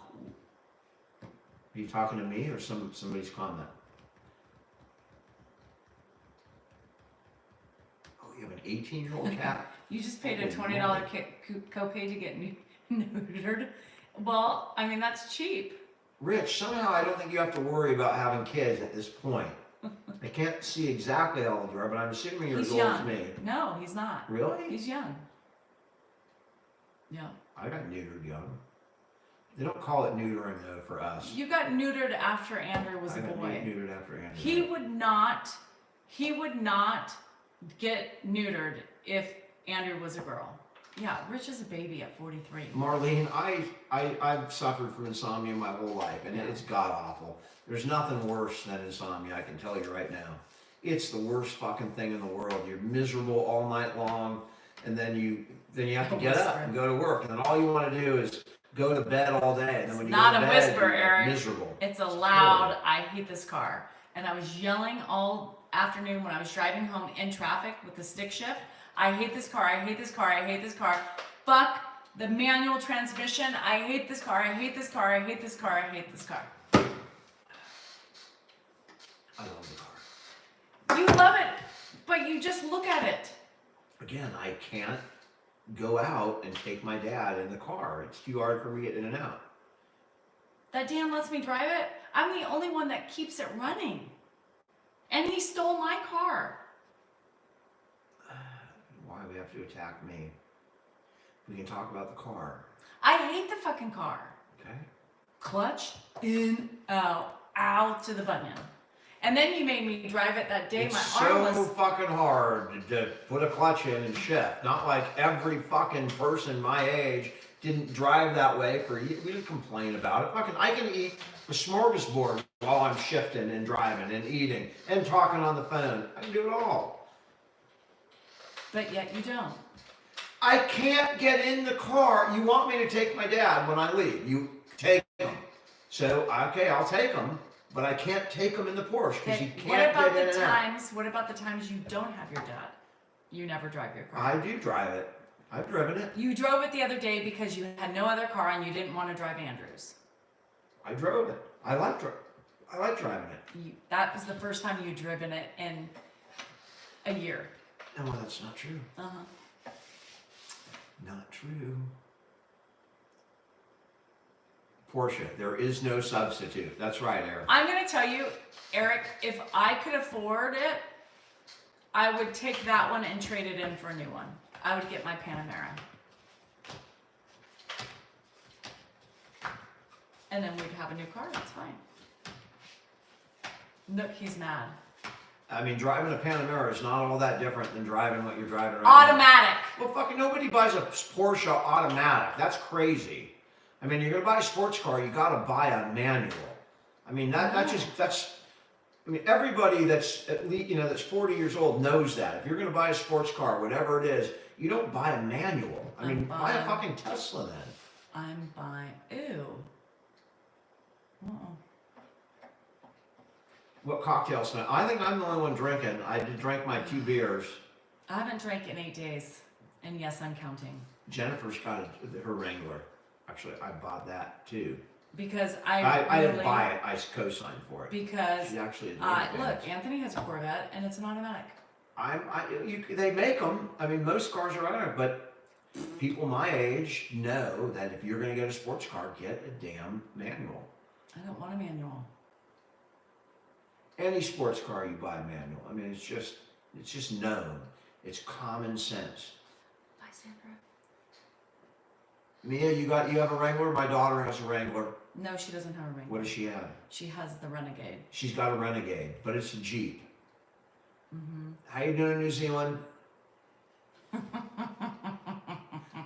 Are you talking to me or somebody's comment? Oh, you have an 18-year-old cat? You just paid a Holy $20 moly. copay to get neutered. Well, I mean that's cheap. Rich, somehow I don't think you have to worry about having kids at this point. I can't see exactly how old you are, but I'm assuming you're He's as old as young. me. No, he's not. Really? He's young. Yeah. I got neutered young. They don't call it neutering though for us. You got neutered after Andrew was I a got boy. neutered after Andrew. He would not get neutered if Andrew was a girl. Yeah, Rich is a baby at 43. Marlene, I've suffered from insomnia my whole life, and it's god awful. There's nothing worse than insomnia, I can tell you right now. It's the worst fucking thing in the world. You're miserable all night long, and then you have to get up and go to work, and then all you want to do is go to bed all day, and then when you Not go to a bed, whisper, you're Eric. miserable. It's a loud, I hate this car. And I was yelling all afternoon when I was driving home in traffic with the stick shift. I hate this car, I hate this car, I hate this car. Fuck the manual transmission. I hate this car, I hate this car, I hate this car, I hate this car. I love the car. You love it, but you just look at it. Again, I can't go out and take my dad in the car. It's too hard for me to get in and out. That Dan lets me drive it. I'm the only one that keeps it running. And he stole my car. Why do we have to attack me? We can talk about the car. I hate the fucking car. Okay. Clutch, in, out to the bunion. And then you made me drive it that day. It's My arm so was... fucking hard to put a clutch in and shift. Not like every fucking person my age didn't drive that way for years. We didn't complain about it. Fucking, I can eat a smorgasbord while I'm shifting and driving and eating and talking on the phone. I can do it all. But yet you don't. I can't get in the car. You want me to take my dad when I leave. You take him. So, okay, I'll take him. But I can't take him in the Porsche because he can't get in and out. What about the times you don't have your dad? You never drive your car. I do drive it. I've driven it. You drove it the other day because you had no other car and you didn't want to drive Andrews. I drove it. I like driving it. That was the first time you'd driven it in a year. No, that's not true. Uh-huh. Not true. Porsche, there is no substitute. That's right, Eric. I'm going to tell you, Eric, if I could afford it, I would take that one and trade it in for a new one. I would get my Panamera. And then we'd have a new car. That's fine. Look, he's mad. I mean, driving a Panamera is not all that different than driving what you're driving right Automatic. now. Well, fucking nobody buys a Porsche automatic. That's crazy. I mean, you're gonna buy a sports car, you gotta buy a manual. I mean, that's. I mean, everybody that's at least, that's 40 years old knows that. If you're gonna buy a sports car, whatever it is, you don't buy a manual. I mean, buy a fucking Tesla then. I'm buying. Ew. What cocktail smell? I think I'm the only one drinking. I did drink my 2 beers. I haven't drank in 8 days, and yes, I'm counting. Jennifer's got her Wrangler. Actually, I bought that too. Because I didn't buy it. I co-signed for it. Because she actually did. look, Anthony has a Corvette, and it's an automatic. They make them. I mean, most cars are automatic, but people my age know that if you're going to get a sports car, get a damn manual. I don't want a manual. Any sports car you buy a manual. I mean, it's just known. It's common sense. Bye, Sandra. Mia, you have a Wrangler? My daughter has a Wrangler. No, she doesn't have a Wrangler. What does she have? She has the Renegade. She's got a Renegade, but it's a Jeep. Mm-hmm. How you doing in New Zealand?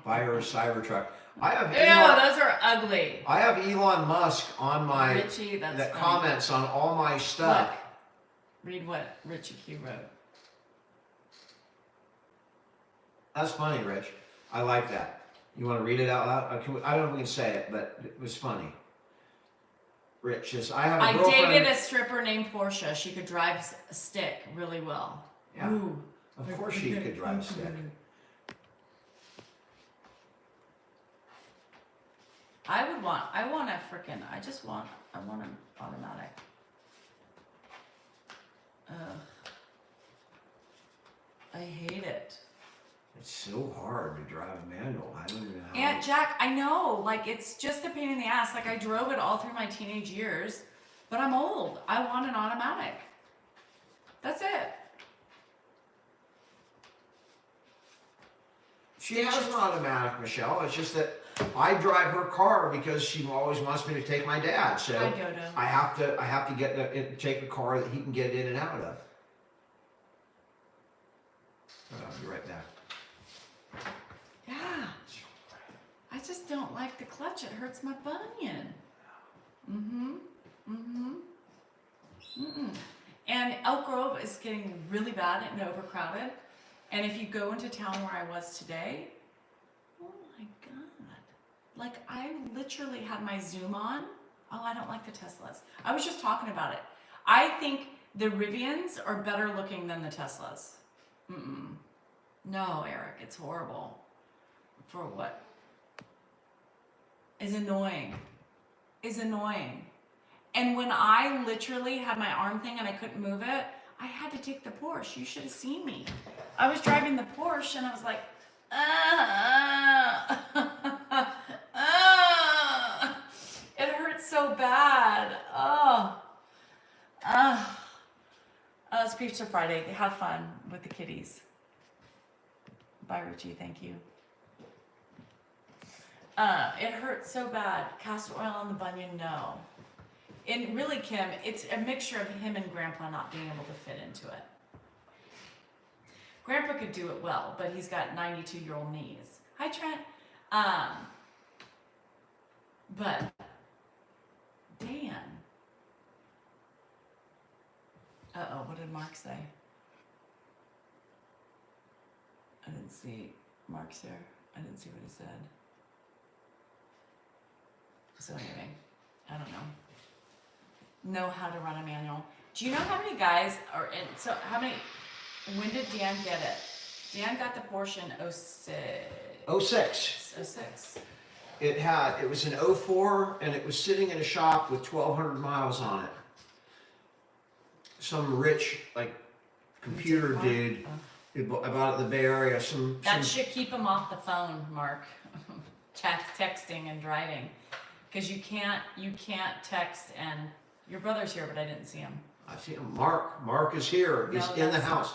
Buy her a Cybertruck. Those are ugly. I have Elon Musk on my Richie, that comments on all my stuff. Look, read what Richie Q wrote. That's funny, Rich. I like that. You want to read it out loud? I don't know if we can say it, but it was funny. Rich says, I dated a stripper named Portia. She could drive a stick really well. Yeah. Ooh. Of course she could drive a stick. I want an automatic. Ugh. I hate it. It's so hard to drive a manual. I don't even know how. Aunt Jack, I know, like it's just a pain in the ass. Like I drove it all through my teenage years, but I'm old. I want an automatic. That's it. She has an automatic, Michelle. It's just that I drive her car because she always wants me to take my dad. So Hi, Dodo. I have to take a car that he can get in and out of. I'll be right back. Yeah. I just don't like the clutch. It hurts my bunion. And Elk Grove is getting really bad and overcrowded. And if you go into town where I was today, oh my God. Like I literally had my Zoom on. Oh, I don't like the Teslas. I was just talking about it. I think the Rivians are better looking than the Teslas. No, Eric, it's horrible. For what? Is annoying. And when I literally had my arm thing and I couldn't move it, I had to take the Porsche. You should have seen me. I was driving the Porsche and I was like, it hurts so bad. It's Pizza Friday. Have fun with the kitties. Bye, Richie. Thank you. It hurts so bad. Castor oil on the bunion, no. And really, Kim, it's a mixture of him and Grandpa not being able to fit into it. Grandpa could do it well, but he's got 92-year-old knees. Hi, Trent. But Dan. Uh-oh, what did Mark say? I didn't see Mark's here. I didn't see what he said. So anyway, I don't know how to run a manual. Do you know how many guys are in, so how many, when did Dan get it? Dan got the Porsche in 06. 06. 06. It was an 04 and it was sitting in a shop with 1,200 miles on it. Some rich, like, computer dude about the Bay Area. That should keep him off the phone, Mark. Texting and driving. Because you can't text, and your brother's here, but I didn't see him. I see him. Mark is here. He's in the house.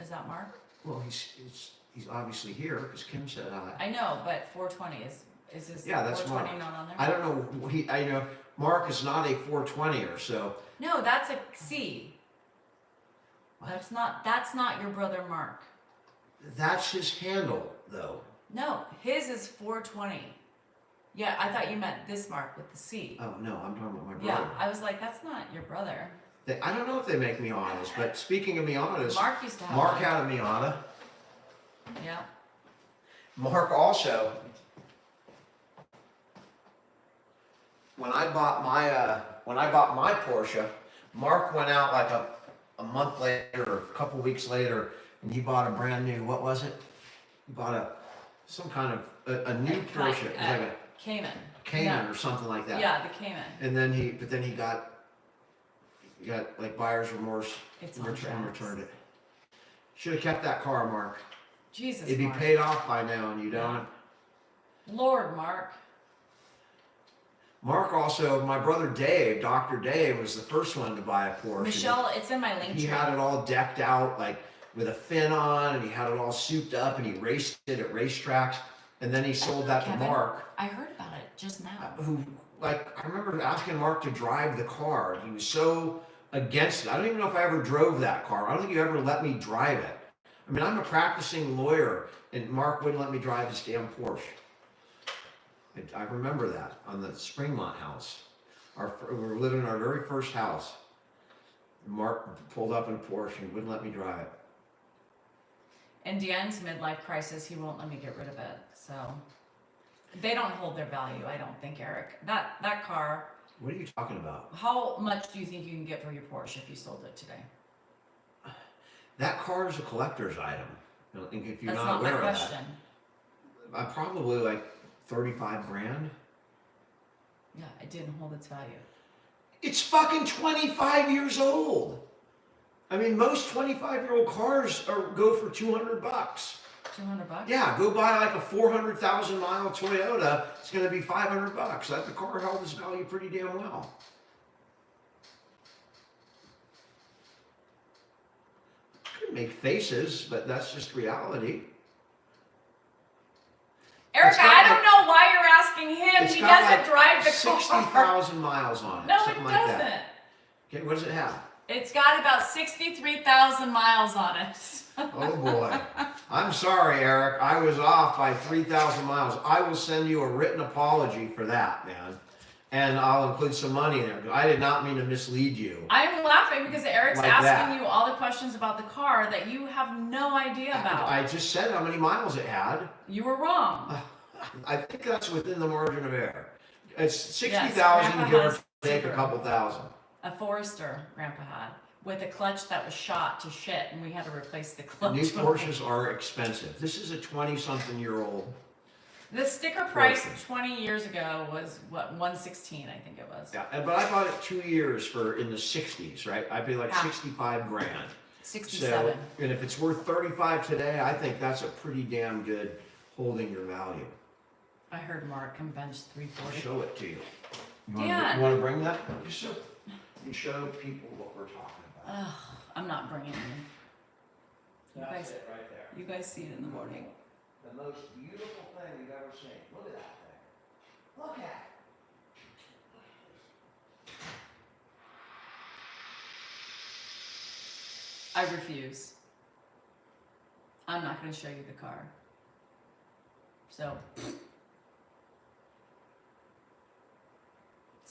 Is that Mark? Well, he's obviously here because Kim said hi. I know, but 420 is his. Yeah, that's 420 Mark. not on there? I don't know. I know Mark is not a 420er, so. No, that's a C. What? That's not your brother Mark. That's his handle, though. No, his is 420. Yeah, I thought you meant this Mark with the C. Oh no, I'm talking about my brother. Yeah, I was like, that's not your brother. I don't know if they make Miatas, but speaking of Miatas, Mark used to have Mark one. had a Miata. Yeah. Mark also, when I bought my Porsche, Mark went out like a month later or a couple weeks later, and he bought a brand new. What was it? He bought some kind of a new Porsche. It was like a Cayman. Cayman or something like that. Yeah, the Cayman. And then he got like buyer's remorse It's and on returned it. Should have kept that car, Mark. Jesus, It'd be Mark. paid off by now, and you don't. Lord, Mark. Mark also, my brother Dave, Dr. Dave, was the first one to buy a Porsche. Michelle, it's in my link He tree. had it all decked out, like with a fin on, and he had it all souped up, and he raced it at racetracks. And then he sold that Kevin, to Mark, I heard about it just now. who, like, I remember asking Mark to drive the car. He was so against it. I don't even know if I ever drove that car. I don't think you ever let me drive it. I mean, I'm a practicing lawyer, and Mark wouldn't let me drive his damn Porsche. I remember that on the Springmont house. We were living in our very first house. Mark pulled up in a Porsche and wouldn't let me drive it. In Deanne's midlife crisis, he won't let me get rid of it. So they don't hold their value, I don't think, Eric. That car. What are you talking about? How much do you think you can get for your Porsche if you sold it today? That car is a collector's item. If you're That's not not my aware of question. that, probably like 35 grand. Yeah, it didn't hold its value. It's fucking 25 years old. I mean, most 25-year-old cars go for $200. $200? Yeah, go buy like a 400,000 mile Toyota. It's going to be $500. The car held its value pretty damn well. Could make faces, but that's just reality. Eric, It's got I don't like- know why you're asking him. It's He got doesn't like drive the car. 60,000 miles on it. No, something it like doesn't. that. Okay, what does it have? It's got about 63,000 miles on it. Oh boy. I'm sorry, Eric. I was off by 3,000 miles. I will send you a written apology for that, man. And I'll include some money in there. I did not mean to mislead you. I'm laughing because Eric's Like asking that. you all the questions about the car that you have no idea about. I just said how many miles it had. You were wrong. I think that's within the margin of error. It's Yes, 60,000, Grandpa give or has take a zero. couple thousand. A Forester Grandpa had with a clutch that was shot to shit, and we had to replace the clutch. New Porsches are expensive. This is a 20-something-year-old The sticker price Portion. 20 years ago was what, 116, I think it was. Yeah, but I bought it 2 years for in the 60s, right? I paid like Yeah. 65 grand. 67. So, and if it's worth 35 today, I think that's a pretty damn good holding your value. I heard Mark can bench I'll 340. show it to you. Dan. You want to bring that? Just so you show people what we're talking about. Ugh, I'm not bringing it in. That's guys- it right there. You guys see it in the morning. The most beautiful thing you've ever seen. Look at that thing. Look at it. I refuse. I'm not going to show you the car. So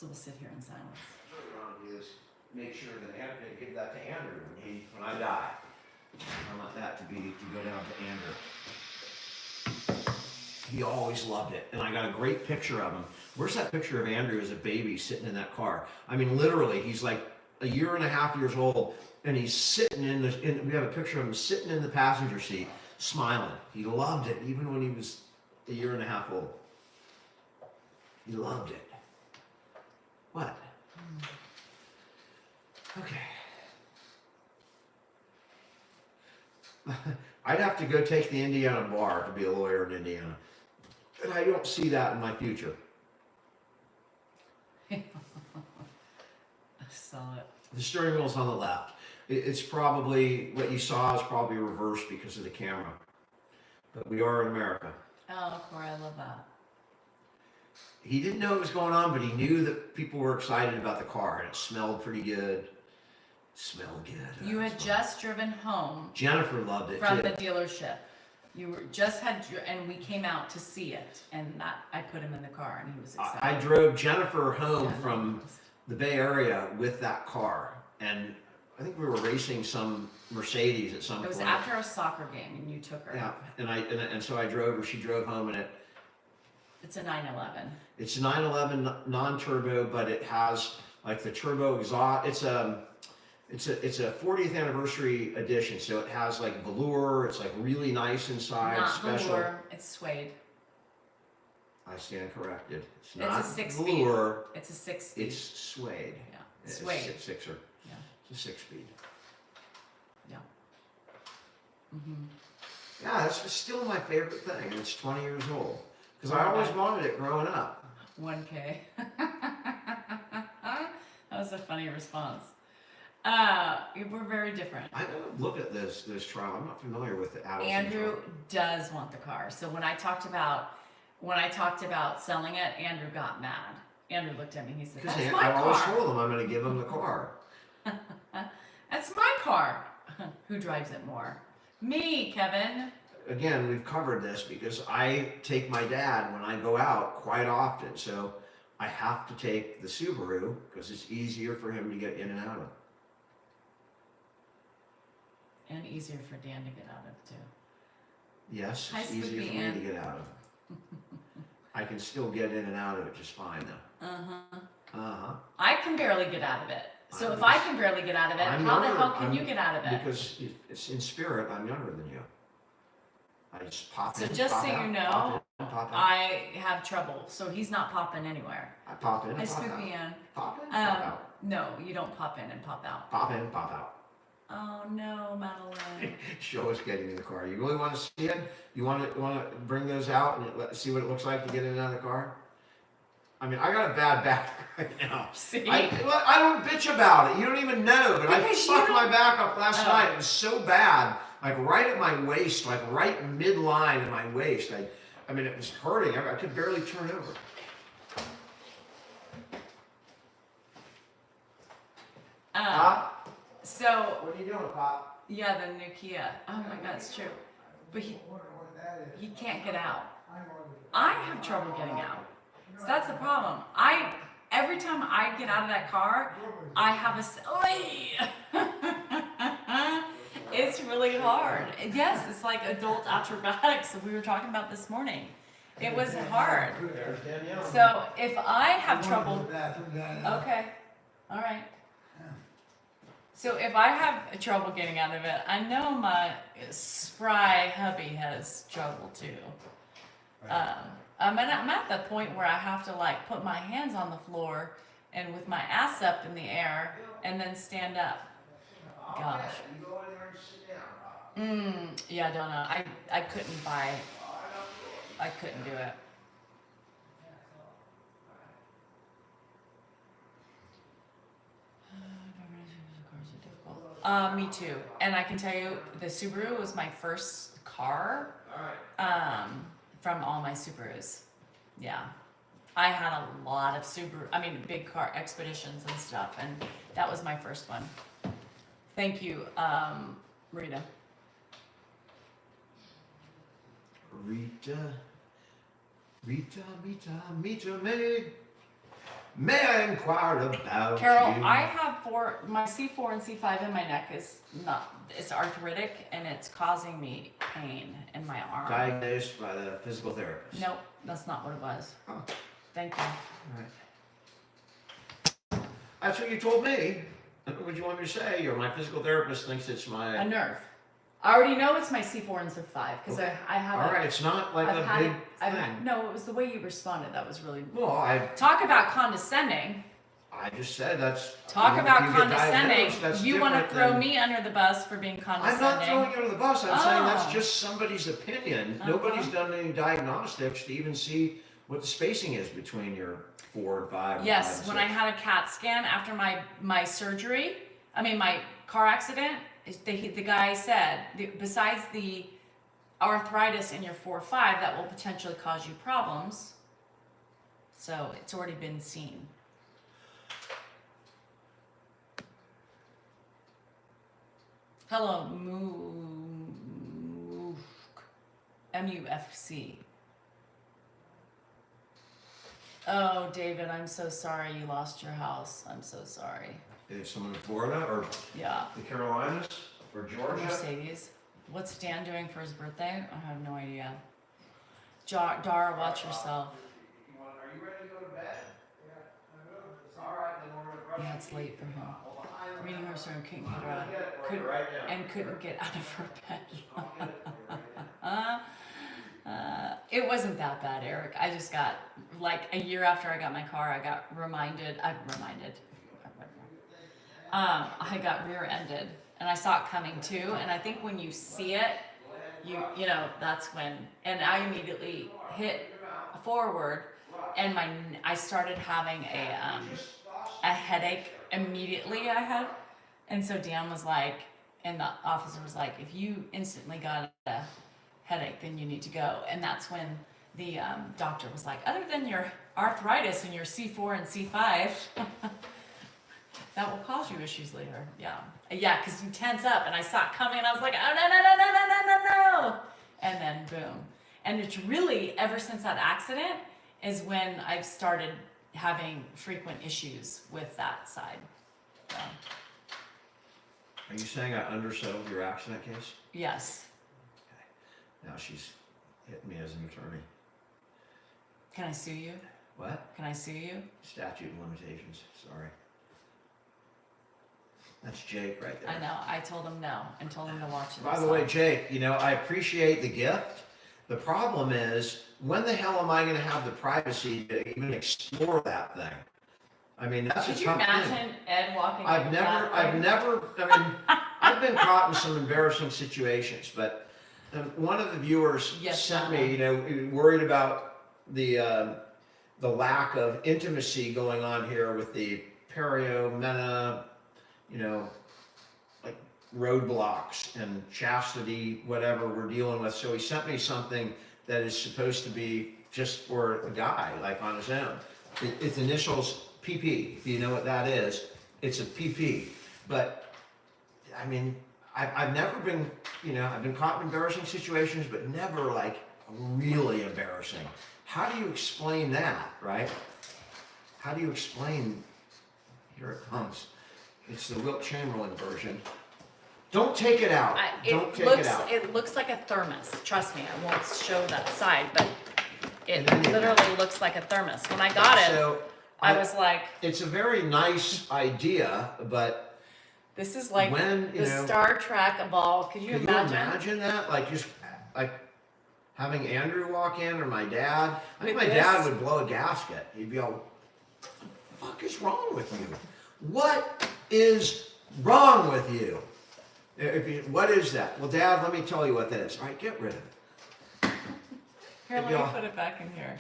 we'll sit here in silence. What we want to do is make sure that Andrew, give that to Andrew when I die. I want that to go down to Andrew. He always loved it, and I got a great picture of him. Where's that picture of Andrew as a baby sitting in that car? I mean, literally, he's like a year and a half years old, and he's sitting we have a picture of him sitting in the passenger seat, smiling. He loved it, even when he was a year and a half old. He loved it. What? Okay. I'd have to go take the Indiana bar to be a lawyer in Indiana. And I don't see that in my future. I saw it. The steering wheel's on the left. It's probably, what you saw is probably reversed because of the camera. But we are in America. Oh, Corey, I love that. He didn't know what was going on, but he knew that people were excited about the car, and it smelled pretty good. Smelled good. You had just driven home Jennifer loved it from too. the dealership. You were and we came out to see it, and I put him in the car, and he was excited. I drove Jennifer home Yeah. from the Bay Area with that car, and I think we were racing some Mercedes at some It was point. after a soccer game, and you took her. Yeah, and so I drove her. She drove home, and It's a 911. it's a 911 non-turbo, but it has like the turbo exhaust. It's a 40th anniversary edition, so it has like velour. It's like really nice inside, Not special. velour, it's suede. I stand corrected. It's It's not a 6-speed. velour. It's a 6-speed. It's suede. Yeah, It's suede. sixer. Yeah. It's a 6-speed. Yeah. Mm-hmm. Yeah, that's still my favorite thing. And it's 20 years old because I always wanted it growing up. 1K. That was a funny response. We're very different. I don't look at this trial. I'm not familiar with the Adelson Andrew trial. does want the car. So when I talked about selling it, Andrew got mad. Andrew looked at me and he said, Because "That's my I always car. told him I'm going to give him the car. That's my car." Who drives it more? Me, Kevin. Again, we've covered this because I take my dad when I go out quite often. So I have to take the Subaru because it's easier for him to get in and out of. And easier for Dan to get out of too. Yes, Hi, it's easier Spooky for me Ann. to get out of. I can still get in and out of it just fine though. Uh-huh. I can barely get out of it. So if I'm- I can barely get out of it, I'm how the younger. hell can you get out of it? Because it's in spirit, I'm younger than you. I just pop So in, just pop so out, you know, pop in, pop out. I have trouble. So he's not popping anywhere. I pop in, Hi, and pop Spooky out. Ann. Pop in, pop out. No, you don't pop in and pop out. Pop in, pop out. Oh no, Madeline. Show us getting in the car. You really want to see it? You want to bring those out and see what it looks like to get in and out of the car? I mean, I got a bad back right now. See? I don't bitch about it. You don't even know, but Because I you fucked don't- my back up last Oh. night. It was so bad, like right at my waist, like right midline in my waist. I mean, it was hurting. I could barely turn over. Pop, So what are you doing, Pop? yeah, the new Kia. Oh my God, it's true. But he can't get out. I have trouble getting out. So that's the problem. Every time I get out of that car, I have it's really hard. Yes, it's like adult acrobatics that we were talking about this morning. It was hard. There's Danielle. So if I have trouble, Okay. okay, all right. So if I have trouble getting out of it, I know my spry hubby has trouble too. I'm at the point where I have to like put my hands on the floor and with my ass up in the air and then stand up. Gosh. You go in there and sit down, Rob. Yeah, I don't know. I couldn't buy. I couldn't do it. Me too. And I can tell you, the Subaru was my first car. From all my Subarus. Yeah. I had a lot of big car expeditions and stuff, and that was my first one. Thank you, Rita. Rita, may I inquire about Carol, you? I have my C4 and C5 in my neck it's arthritic and it's causing me pain in my arm. Diagnosed by the physical therapist. Nope, that's not what it was. Oh. Thank you. All right. That's what you told me. What do you want me to say? My physical therapist thinks it's my... A nerve. I already know it's my C4 and C5 because Okay. I have All right, it's not like I've a had big it, thing. no, it was the way you responded that was really... Well, Talk about condescending. I just said that's... Talk you know, about if you get condescending. diagnosed, that's You want to different throw than- me under the bus for being I'm condescending. not throwing you under the bus. I'm saying that's Oh. just somebody's opinion. Uh-huh. Nobody's done any diagnostics to even see what the spacing is between your 4 and 5. And Yes, 5 when and I 6. had a CAT scan after my surgery, my car accident, the guy said, besides the arthritis in your 4-5, that will potentially cause you problems. So it's already been seen. Hello, MUFC. Oh, David, I'm so sorry you lost your house. I'm so sorry. Is someone in Florida or Yeah. the Carolinas or Georgia? Mercedes. What's Dan doing for his birthday? I have no idea. Dara, watch yourself. Are you ready to go to bed? All right, then we're going to brush Yeah, it's late for him. Reading her story, couldn't get her out. Couldn't get out of her bed. It wasn't that bad, Eric. I just got, like, a year after I got my car, I got I got rear-ended, and I saw it coming too. And I think when you see it, you know that's when. And I immediately hit forward, and I started having a headache immediately. I had, and so Dan was like, and the officer was like, if you instantly got a headache, then you need to go. And that's when the doctor was like, other than your arthritis and your C4 and C5. That will cause you issues later. Yeah, because you tense up, and I saw it coming, and I was like, oh no, and then boom. And it's really ever since that accident is when I've started having frequent issues with that side. So, Are you saying I undersettled your accident case? yes. Now she's hitting me as an attorney. Can I sue you? What? Can I sue you? Statute of limitations. Sorry. That's Jake right there. I know. I told him no and told him to watch it. By the way, Jake, I appreciate the gift. The problem is, when the hell am I going to have the privacy to even explore that thing? I mean, that's Could a you tough imagine thing. Ed walking? I've been caught in some embarrassing situations, but one of the viewers Yes, sent me, worried about the lack of intimacy going on here with the perio-mena, like roadblocks and chastity, whatever we're dealing with. So he sent me something that is supposed to be just for a guy, like on his own. Its initials PP. Do you know what that is? It's a PP. But I mean, I've never been, I've been caught in embarrassing situations, but never like really embarrassing. How do you explain that, right? How do you explain? Here it comes. It's the Wilt Chamberlain version. Don't take it out. Don't take it out. It looks like a thermos. Trust me, I won't show that side, but it In any literally event. looks like a thermos. When I got it, So, I was like, it's a very nice idea, but this is like when, the Star Trek ball. Could you can imagine? you imagine that? Like, just like Having Andrew walk in or my dad. I think my With dad this? would blow a gasket. He'd be all, "What the fuck is wrong with you? What is wrong with you? What is that? Well, Dad, let me tell you what that is. All right, get rid of it. Here, let Y'all- me put it back in here.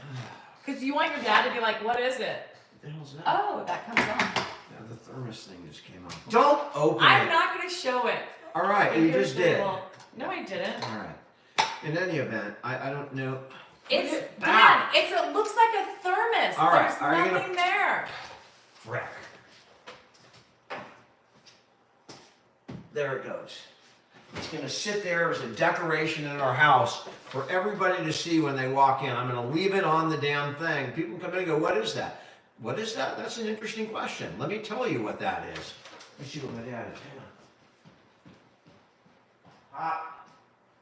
Because you want your dad to be like, what is it? What the hell's that? Oh, that comes on. Yeah, the thermos thing just came on. Don't open I'm it. not going to show it. All right, But you here's just the did. little- No, I didn't. All right. In any event, I don't know. It's, Put it Dan, back. it looks like a thermos. All right, There's are you nothing there. Frick. There it goes. It's going to sit there as a decoration in our house for everybody to see when they walk in. I'm going to leave it on the damn thing. People come in and go, what is that? What is that? That's an interesting question. Let me tell you what that is. Let's see what my dad is. Hang on. Hot.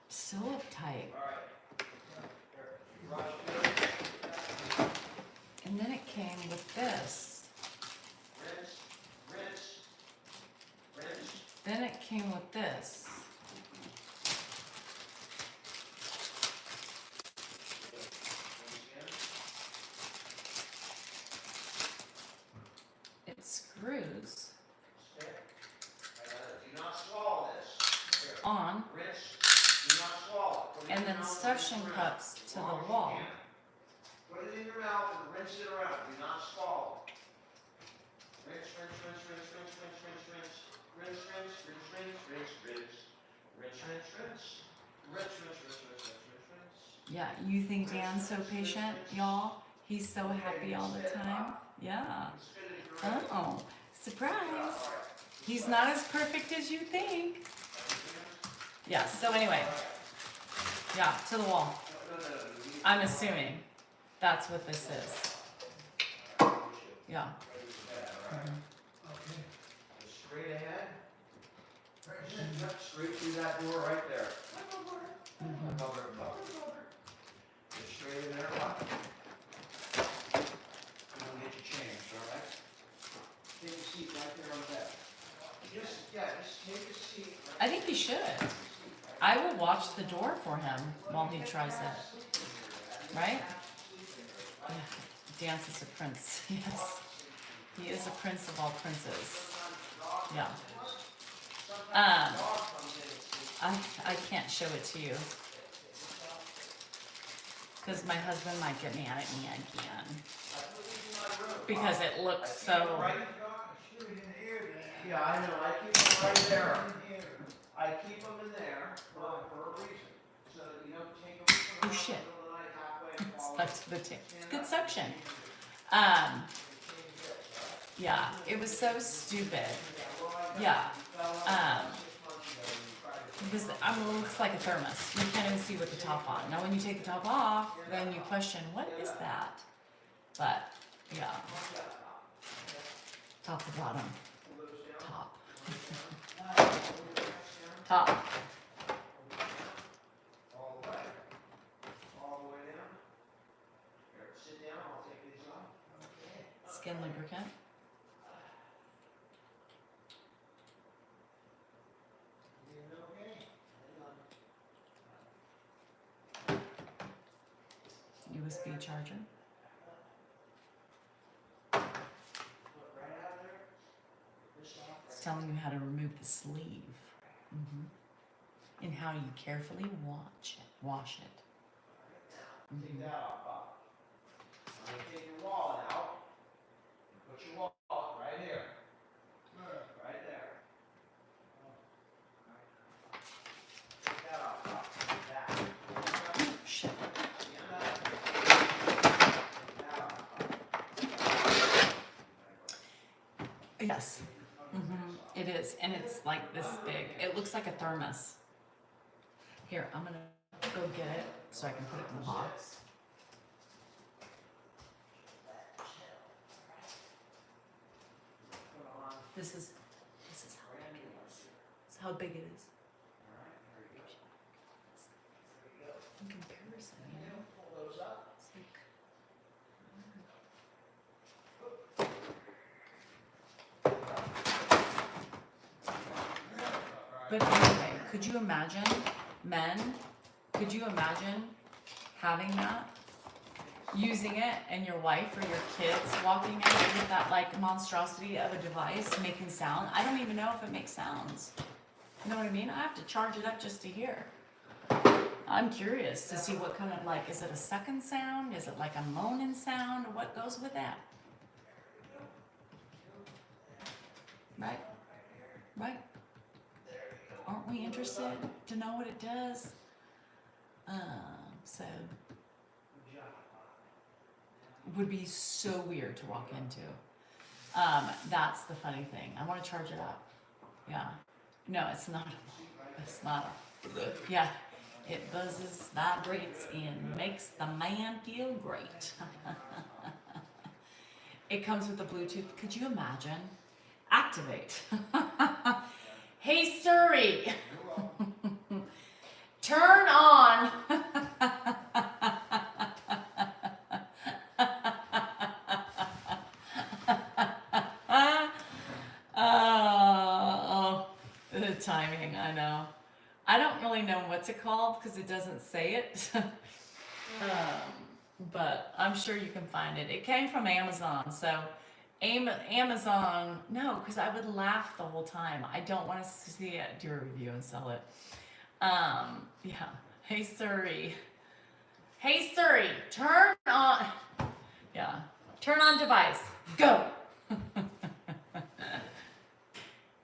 So uptight. All right. And then it came with this. Rinse, rinse, rinse. Then it came with this. It screws Do not swallow this. Here, on rinse. Do not swallow. Put it in and your then mouth suction rinse. cups to Long the as you wall. can. Put it in your mouth and rinse it around. Do not swallow. Rinse, rinse, rinse, rinse, rinse, rinse, rinse, rinse. Rinse, rinse, rinse, rinse, rinse, rinse. Rinse, rinse, rinse. Rinse, rinse, rinse, rinse, rinse, rinse, rinse. Yeah, you think Dan's so patient, y'all? He's so happy all the time. Yeah. Spit it in your mouth. Oh, surprise. He's not as perfect as you think. Yeah, so anyway. Yeah, to the wall. I'm assuming that's what this is. Yeah. Straight ahead. Yep, straight through that door right there. Cover it up. Get straight in there, lock. I'm gonna get you changed, all right? Take a seat right there on the bed. Just take a seat. I think he should. I will watch the door for him while he tries it. Right? Yeah. Dance is a prince. Yes. He is a prince of all princes. Yeah. I can't show it to you. Because my husband might get mad at me again. Because it looks so... Yeah, I know, I keep them right there. I keep them in there for a reason, so that you don't take them Oh from shit. the night halfway and fall Stuck to the tape. It's good suction. Yeah, it was so stupid. Yeah. Because it looks like a thermos. You can't even see with the top on. Now when you take the top off, then you question, what is that? But, yeah. Top to bottom. Top. Top. all the way. All the way down. Here, sit down, I'll take these off. Skin lubricant. USB charger. It's telling you how to remove the sleeve. And how you carefully wash it. Take that off, Bob. Now you take your wallet out. Put your wallet right here. Right there. Take that off, Bob. That. Shit. See that? Take that off, Bob. Yes. It is, and it's like this big. It looks like a thermos. Here, I'm gonna go get it so I can put it in the box. This is how big it is. This is how big it is. In comparison, you know? It's like, but anyway, could you imagine, men, could you imagine having that, using it, and your wife or your kids walking out with that like monstrosity of a device making sound. I don't even know if it makes sounds. You know what I mean? I have to charge it up just to hear. I'm curious to see what kind of like, is it a sucking sound? Is it like a moaning sound? What goes with that? Right? Right? Aren't we interested to know what it does? So, would be so weird to walk into. That's the funny thing. I want to charge it up. Yeah. No, it's not. It's not. Yeah. It buzzes, vibrates, and makes the man feel great. It comes with a Bluetooth. Could you imagine? Activate. Hey Siri, turn on. Oh, the timing, I know. I don't really know what's it called because it doesn't say it. But I'm sure you can find it. It came from Amazon, so Amazon, no, because I would laugh the whole time. I don't want to see it, do a review and sell it. Yeah. Hey Siri. Hey Siri, turn on. Yeah. Turn on device. Go.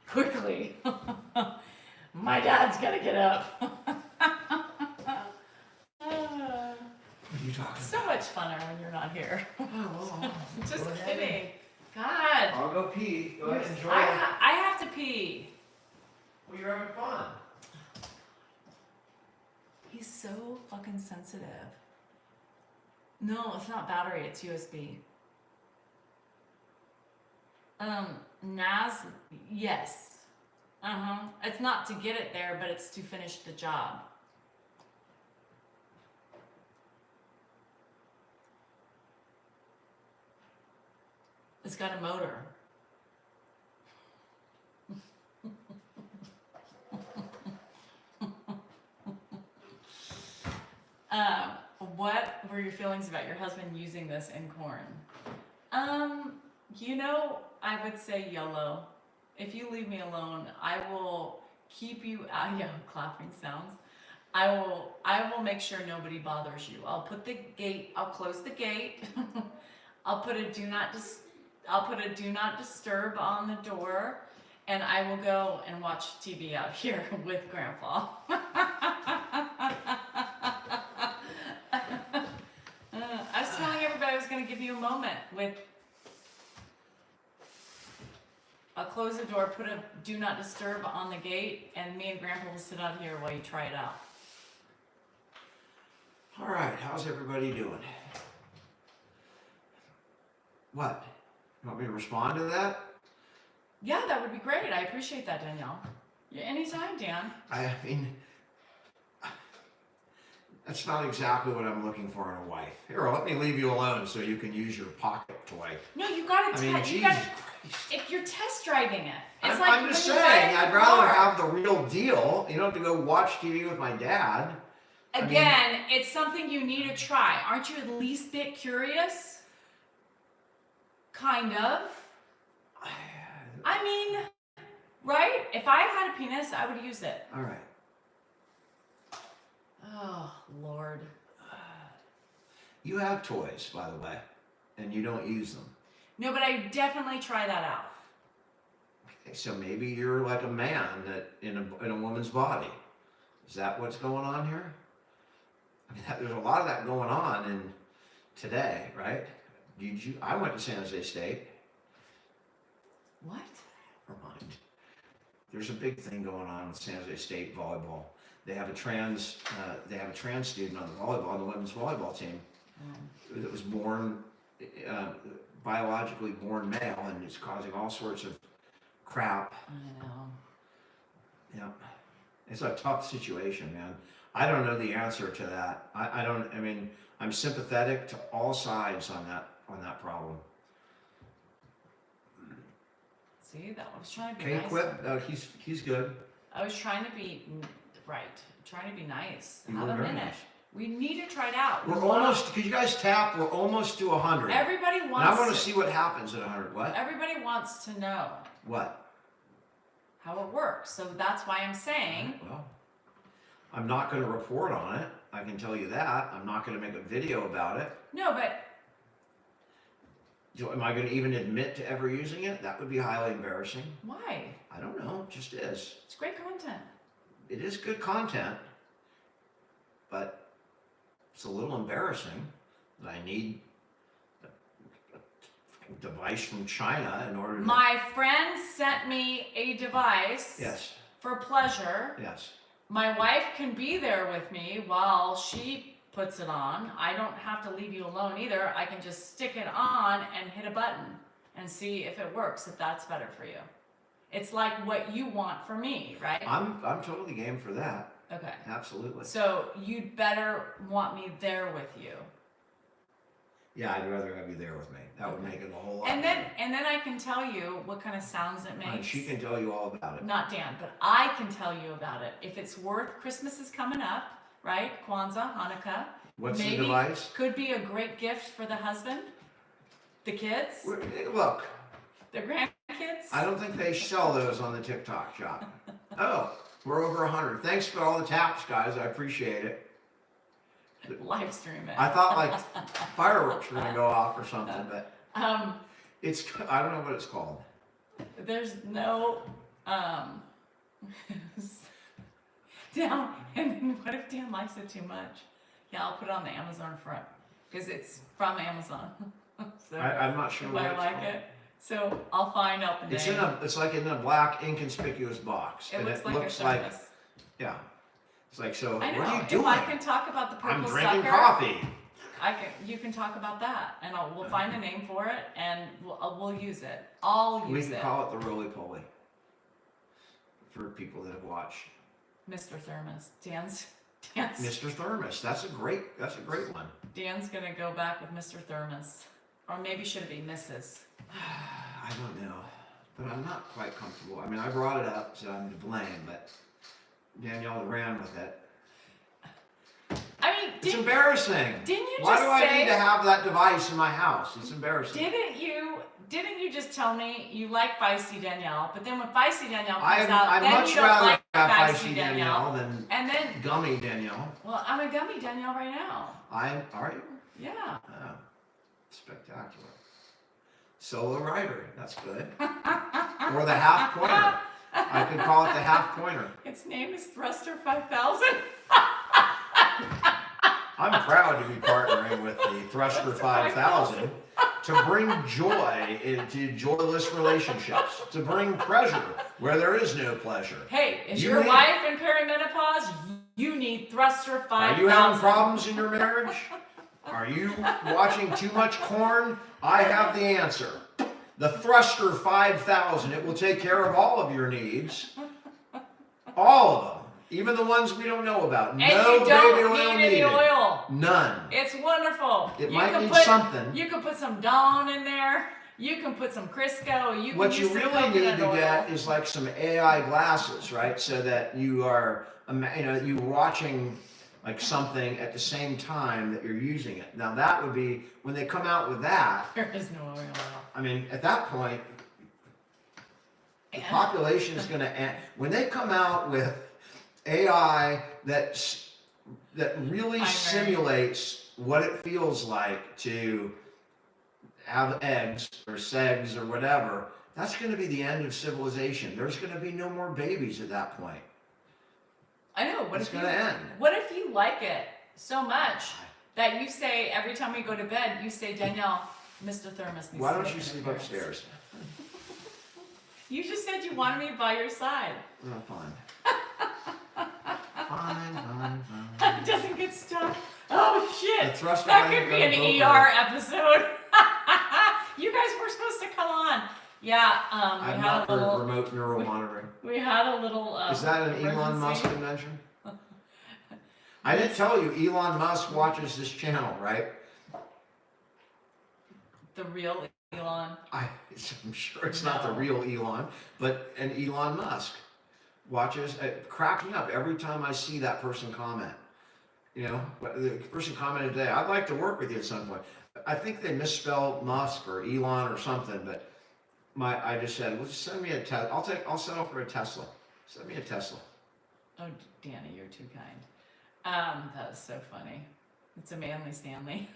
Quickly. My dad's gonna get up. What are you talking So much funner when you're not here. about? Just Go ahead. kidding. God. I'll go pee. Go ahead and enjoy I, it. I have to pee. Well, you're having fun. He's so fucking sensitive. No, it's not battery, it's USB. NAS, yes. It's not to get it there, but it's to finish the job. It's got a motor. What were your feelings about your husband using this in corn? You know, I would say yellow. If you leave me alone, I will keep you out. Yeah, clapping sounds. I will make sure nobody bothers you. I'll put the gate, I'll close the gate. I'll put a do not disturb on the door, and I will go and watch TV out here with Grandpa. I was telling everybody I was going to give you a moment with. I'll close the door, put a do not disturb on the gate, and me and Grandpa will sit out here while you try it out. All right, how's everybody doing? What? You want me to respond to that? Yeah, that would be great. I appreciate that, Danielle. Yeah, anytime, Dan. I mean, that's not exactly what I'm looking for in a wife. Here, let me leave you alone so you can use your pocket toy. No, you gotta I mean, you Jesus gotta. Christ. If you're test driving it, it's I'm like just when you're saying, driving I'd a rather car. have the real deal. You don't have to go watch TV with my dad. Again, it's something you need to try. Aren't you at least bit curious? Kind of. I mean, right? If I had a penis, I would use it. All right. Oh, Lord. You have toys, by the way, and you don't use them. No, but I definitely try that out. Okay, so maybe you're like a man that in a woman's body. Is that what's going on here? I mean, there's a lot of that going on in today, right? I went to San Jose State. What? Never mind. There's a big thing going on with San Jose State volleyball. They have a trans student on the women's volleyball team that was born biologically born male, and it's causing all sorts of crap. I know. Yeah, it's a tough situation, man. I don't know the answer to that. I mean, I'm sympathetic to all sides on that problem. See, that I was trying to be Okay, nice. quit. He's good. I was trying to be right. Trying to be nice. You Have were a very minute. nice. We need to try it out. We're almost, could you guys tap? We're almost to 100. Everybody And wants I want to see what happens at 100. What? Everybody wants to know What? how it works. So that's why I'm saying, Well, I'm not going to report on it. I can tell you that. I'm not going to make a video about it. no, but Am I going to even admit to ever using it? That would be highly embarrassing. why? I don't know. It just is. It's great content. It is good content, but it's a little embarrassing that I need a device from China in order to... My friend sent me a device Yes, for pleasure. yes. My wife can be there with me while she puts it on. I don't have to leave you alone either. I can just stick it on and hit a button and see if it works, if that's better for you. It's like what you want for me, right? I'm totally game for that. Okay. Absolutely. So you'd better want me there with you. Yeah, I'd rather have you there with me. That would make it a whole lot And better. then I can tell you what kind of sounds it And makes. she can tell you all about it. Not Dan, but I can tell you about it. If it's worth, Christmas is coming up, right? Kwanzaa, Hanukkah. What's Maybe the device? could be a great gift for the husband, the kids, Look, the grandkids. I don't think they sell those on the TikTok shop. Oh, we're over 100. Thanks for all the taps, guys. I appreciate it. Live stream it. I thought like fireworks were gonna go off or something, but it's, I don't know what it's called. There's no down. And then what if Dan likes it too much? Yeah, I'll put it on the Amazon front because it's from Amazon. So I'm not sure if what I it's like called. it, so I'll find out the name. It's like in a black inconspicuous box. It and looks it like looks a like, Surface. yeah. It's like, so I know. what are you If doing? I can talk about the I'm purple drinking sucker, coffee. you can talk about that, and we'll find a name for it, and we'll use it. I'll We use can it. call it the roly poly. For people that have watched. Mr. Thermos. Dan's Mr. Thermos, that's a great one. Dan's gonna go back with Mr. Thermos, or maybe should it be Mrs. I don't know, but I'm not quite comfortable. I mean, I brought it up, so I'm to blame, but Danielle ran with it. I mean, It's embarrassing. didn't you Why just do I say? need to have that device in my house? It's embarrassing. Didn't you just tell me you like Feisty Danielle, but then when Feisty Danielle comes I'd out, then much you don't rather like have Feisty Feisty Danielle. Danielle than And then, Gummy Danielle. well, I'm a gummy Danielle right now. Are you? Yeah. Oh, spectacular. Solo rider, that's good. Or the half pointer. I could call it the half pointer. Its name is Thruster 5000. I'm proud to be partnering with the Thruster 5000 to bring joy into joyless relationships, to bring pleasure where there is no pleasure. Hey, is You your need- wife in perimenopause? You need Thruster 5000. Are you having problems in your marriage? Are you watching too much corn? I have the answer. The Thruster 5000. It will take care of all of your needs. All of them. Even the ones we don't know about. And No you baby don't oil need any needed. oil. None. It's wonderful. It You might can need put- something. You can put some Dawn in there. You can put some Crisco. You can What you use some really need coconut to oil. get is like some AI glasses, right? So that you are, you're watching like something at the same time that you're using it. Now that would be, when they come out with that, There is no oil. I mean, at that point, the Yeah. population is going to end. When they come out with AI that really I'm simulates what it feels like to have eggs or segs or whatever, that's going to be the end of civilization. There's going to be no more babies at that point. I know. What It's if you? going to end. What if you like it so much that you say every time we go to bed, you say, Danielle, Mr. Thermos needs Why to don't make you an sleep appearance." upstairs? You just said you wanted me by your side. Oh, fine. Fine. It doesn't get stuck. Oh shit! The thruster That button could be goes an over. ER episode. You guys were supposed to come on. Yeah, we I'm had not a for little. remote neural monitoring. We had a little. Is that an Elon Musk emergency. invention? I didn't tell you, Elon Musk watches this channel, right? The real Elon. I'm sure it's not the No. real Elon, but an Elon Musk watches. It cracks me up every time I see that person comment. You know, the person commented today, I'd like to work with you at some point. I think they misspelled Musk or Elon or something, but I just said, well, just send me a Tesla. I'll settle for a Tesla. Send me a Tesla. Oh, Danny, you're too kind. That was so funny. It's a manly Stanley.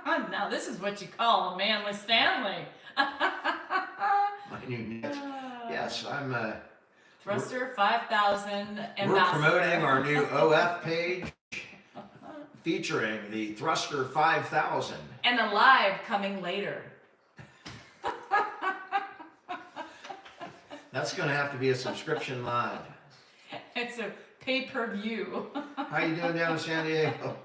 Now this is what you call a manly Stanley. My new niche. Yes, I'm. Thruster 5000 We're ambassador. promoting our new OF page, featuring the Thruster 5000. And a live coming later. That's going to have to be a subscription live. It's a pay-per-view. How you doing down in San Diego?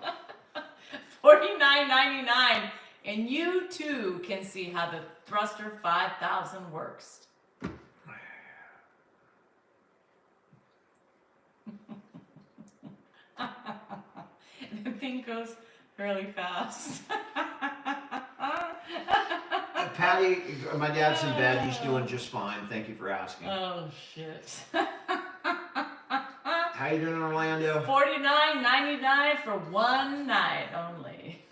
$49.99, and you too can see how the Thruster 5000 works. The thing goes really fast. Patty, my dad's in bed. He's doing just fine. Thank you for asking. Oh shit. How you doing in Orlando? $49.99 for one night only.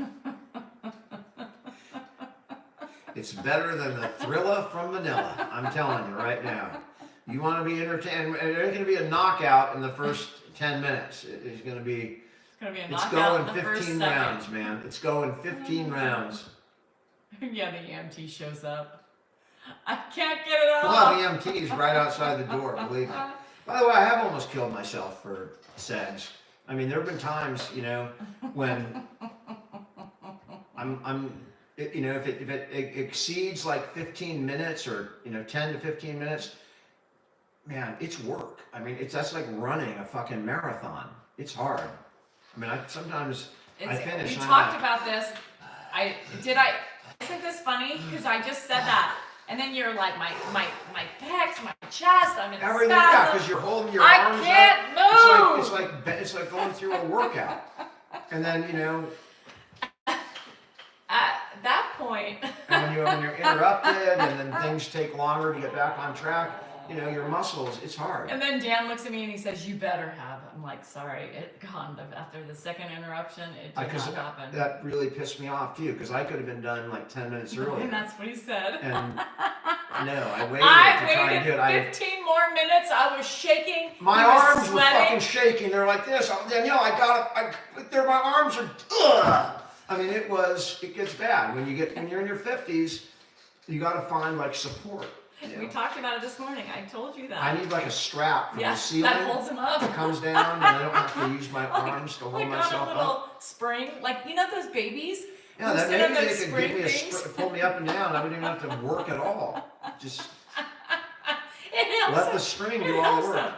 It's better than the Thrilla from Manila. I'm telling you right now. You want to be entertained? There's going to be a knockout in the first 10 minutes. It's going to be. It's gonna be a It's knockout going in the first 15 second. rounds, man. It's going 15 rounds. Yeah, the EMT shows up. I can't get it We'll off. have EMTs right outside the door, believe me. By the way, I have almost killed myself for sex. I mean, there have been times, you know, when if it exceeds like 15 minutes or, 10 to 15 minutes, man, it's work. I mean, that's like running a fucking marathon. It's hard. I mean, sometimes I finish. We and I'm talked like, about this. Isn't this funny? Because I just said that. And then you're like, my pecs, my chest, I'm in everything, yeah, because spasms. you're holding your I arms can't up. move. It's like going through a workout. And then, At that point, and when you're interrupted and then things take longer to get back on track, your muscles, it's hard. and then Dan looks at me and he says, "You better have." I'm like, "Sorry, it gone." After the second interruption, it did Because not happen. that really pissed me off too, because I could have been done like 10 minutes earlier. And that's what he said. And no, I waited to I try and do it. waited 15 more minutes. I was shaking. My He was arms were sweating. fucking shaking. They're like this. Danielle, my arms are, ugh. I mean, it gets bad. When you're in your 50s, you got to find like support. We talked about it this morning. I told you that. I need like a strap from the ceiling that holds him up. that comes down, and I don't have to use my arms to hold like myself on a little up. spring, like those babies. Yeah, who that sit on maybe those they could spring give me things. pull me up and down. I wouldn't even have to work at all. Just It helps let him. the string It do all the helps work. him.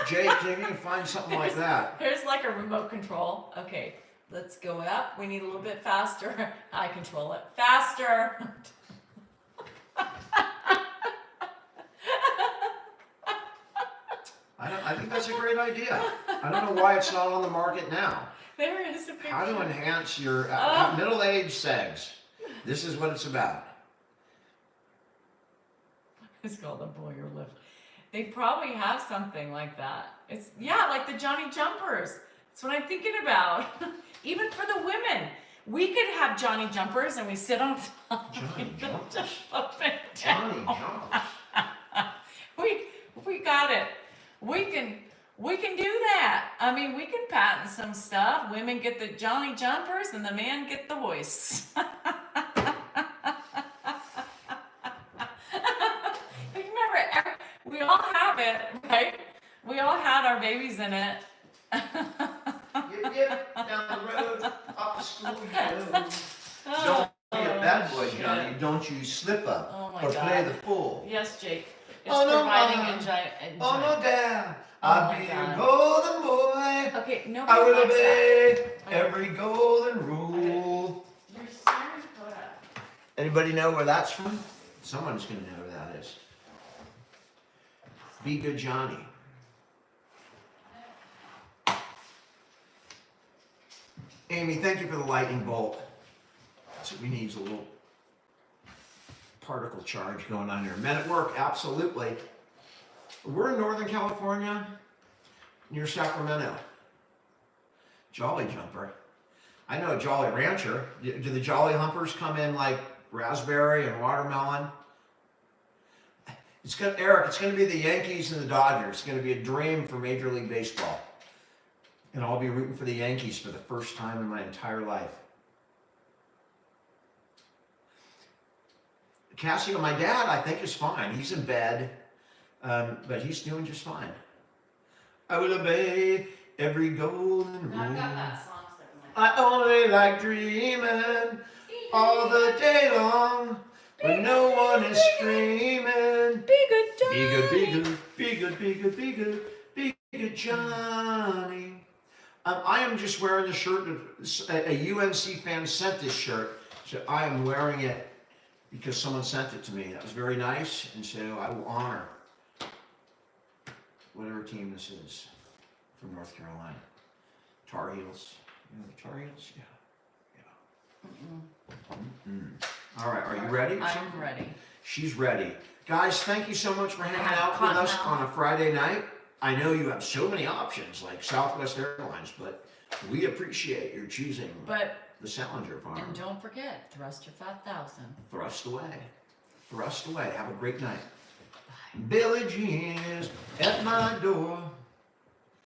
Jake, maybe you can find something like that. Here's like a remote control. Okay, let's go up. We need a little bit faster. I control it. Faster. I think that's a great idea. I don't know why it's not on the market now. There is a picture. How to enhance your Oh. middle-aged segs. This is what it's about. It's called a Boyer lift. They probably have something like that. It's like the Johnny Jumpers. That's what I'm thinking about. Even for the women, we could have Johnny Jumpers and we sit on top. Johnny Jumpers. Just up and Johnny down. Jumpers. We got it. We can do that. I mean, we can patent some stuff. Women get the Johnny Jumpers and the man get the hoists. Remember, we all have it, right? We all had our babies in it. Yip, down the road, up to school you go. Oh, Don't be a bad boy, shit. Johnny. Don't you slip up Oh my or God. play the fool. Yes, Jake. It's Oh, no, providing Mom. enjoyment. Oh no, Dad. Oh, I'll my be God. a golden boy. Okay, I nobody will likes that. obey every golden rule. You're staring at that. Anybody know where that's from? Someone's gonna know where that is. Be Good Johnny. Amy, thank you for the lightning bolt. That's what we need, is a little particle charge going on here. Men at work, absolutely. We're in Northern California, near Sacramento. Jolly Jumper. I know a Jolly Rancher. Do the Jolly Humpers come in like raspberry and watermelon? Eric, it's going to be the Yankees and the Dodgers. It's going to be a dream for Major League Baseball. And I'll be rooting for the Yankees for the first time in my entire life. Cassio, my dad, I think is fine. He's in bed, but he's doing just fine. I will obey every golden rule. I've got that song stuck in my I only like dreaming all the day long when no one is screaming. Be good, Johnny. Be good, be good, be good, be good, be good, be good, Johnny. I am just wearing the shirt. A UNC fan sent this shirt, so I am wearing it because someone sent it to me. That was very nice, and so I will honor whatever team this is from North Carolina. Tar Heels. You know the Tar Heels? Yeah. All right, are you ready? I'm ready. She's ready. Guys, thank you so much for hanging have out with us Cottonmouth. on a Friday night. I know you have so many options like Southwest Airlines, but we appreciate your choosing But, the Salinger Farm. and don't forget, thrust your 5,000. Thrust away. Thrust away. Have a great night. Billie Jean is at my door.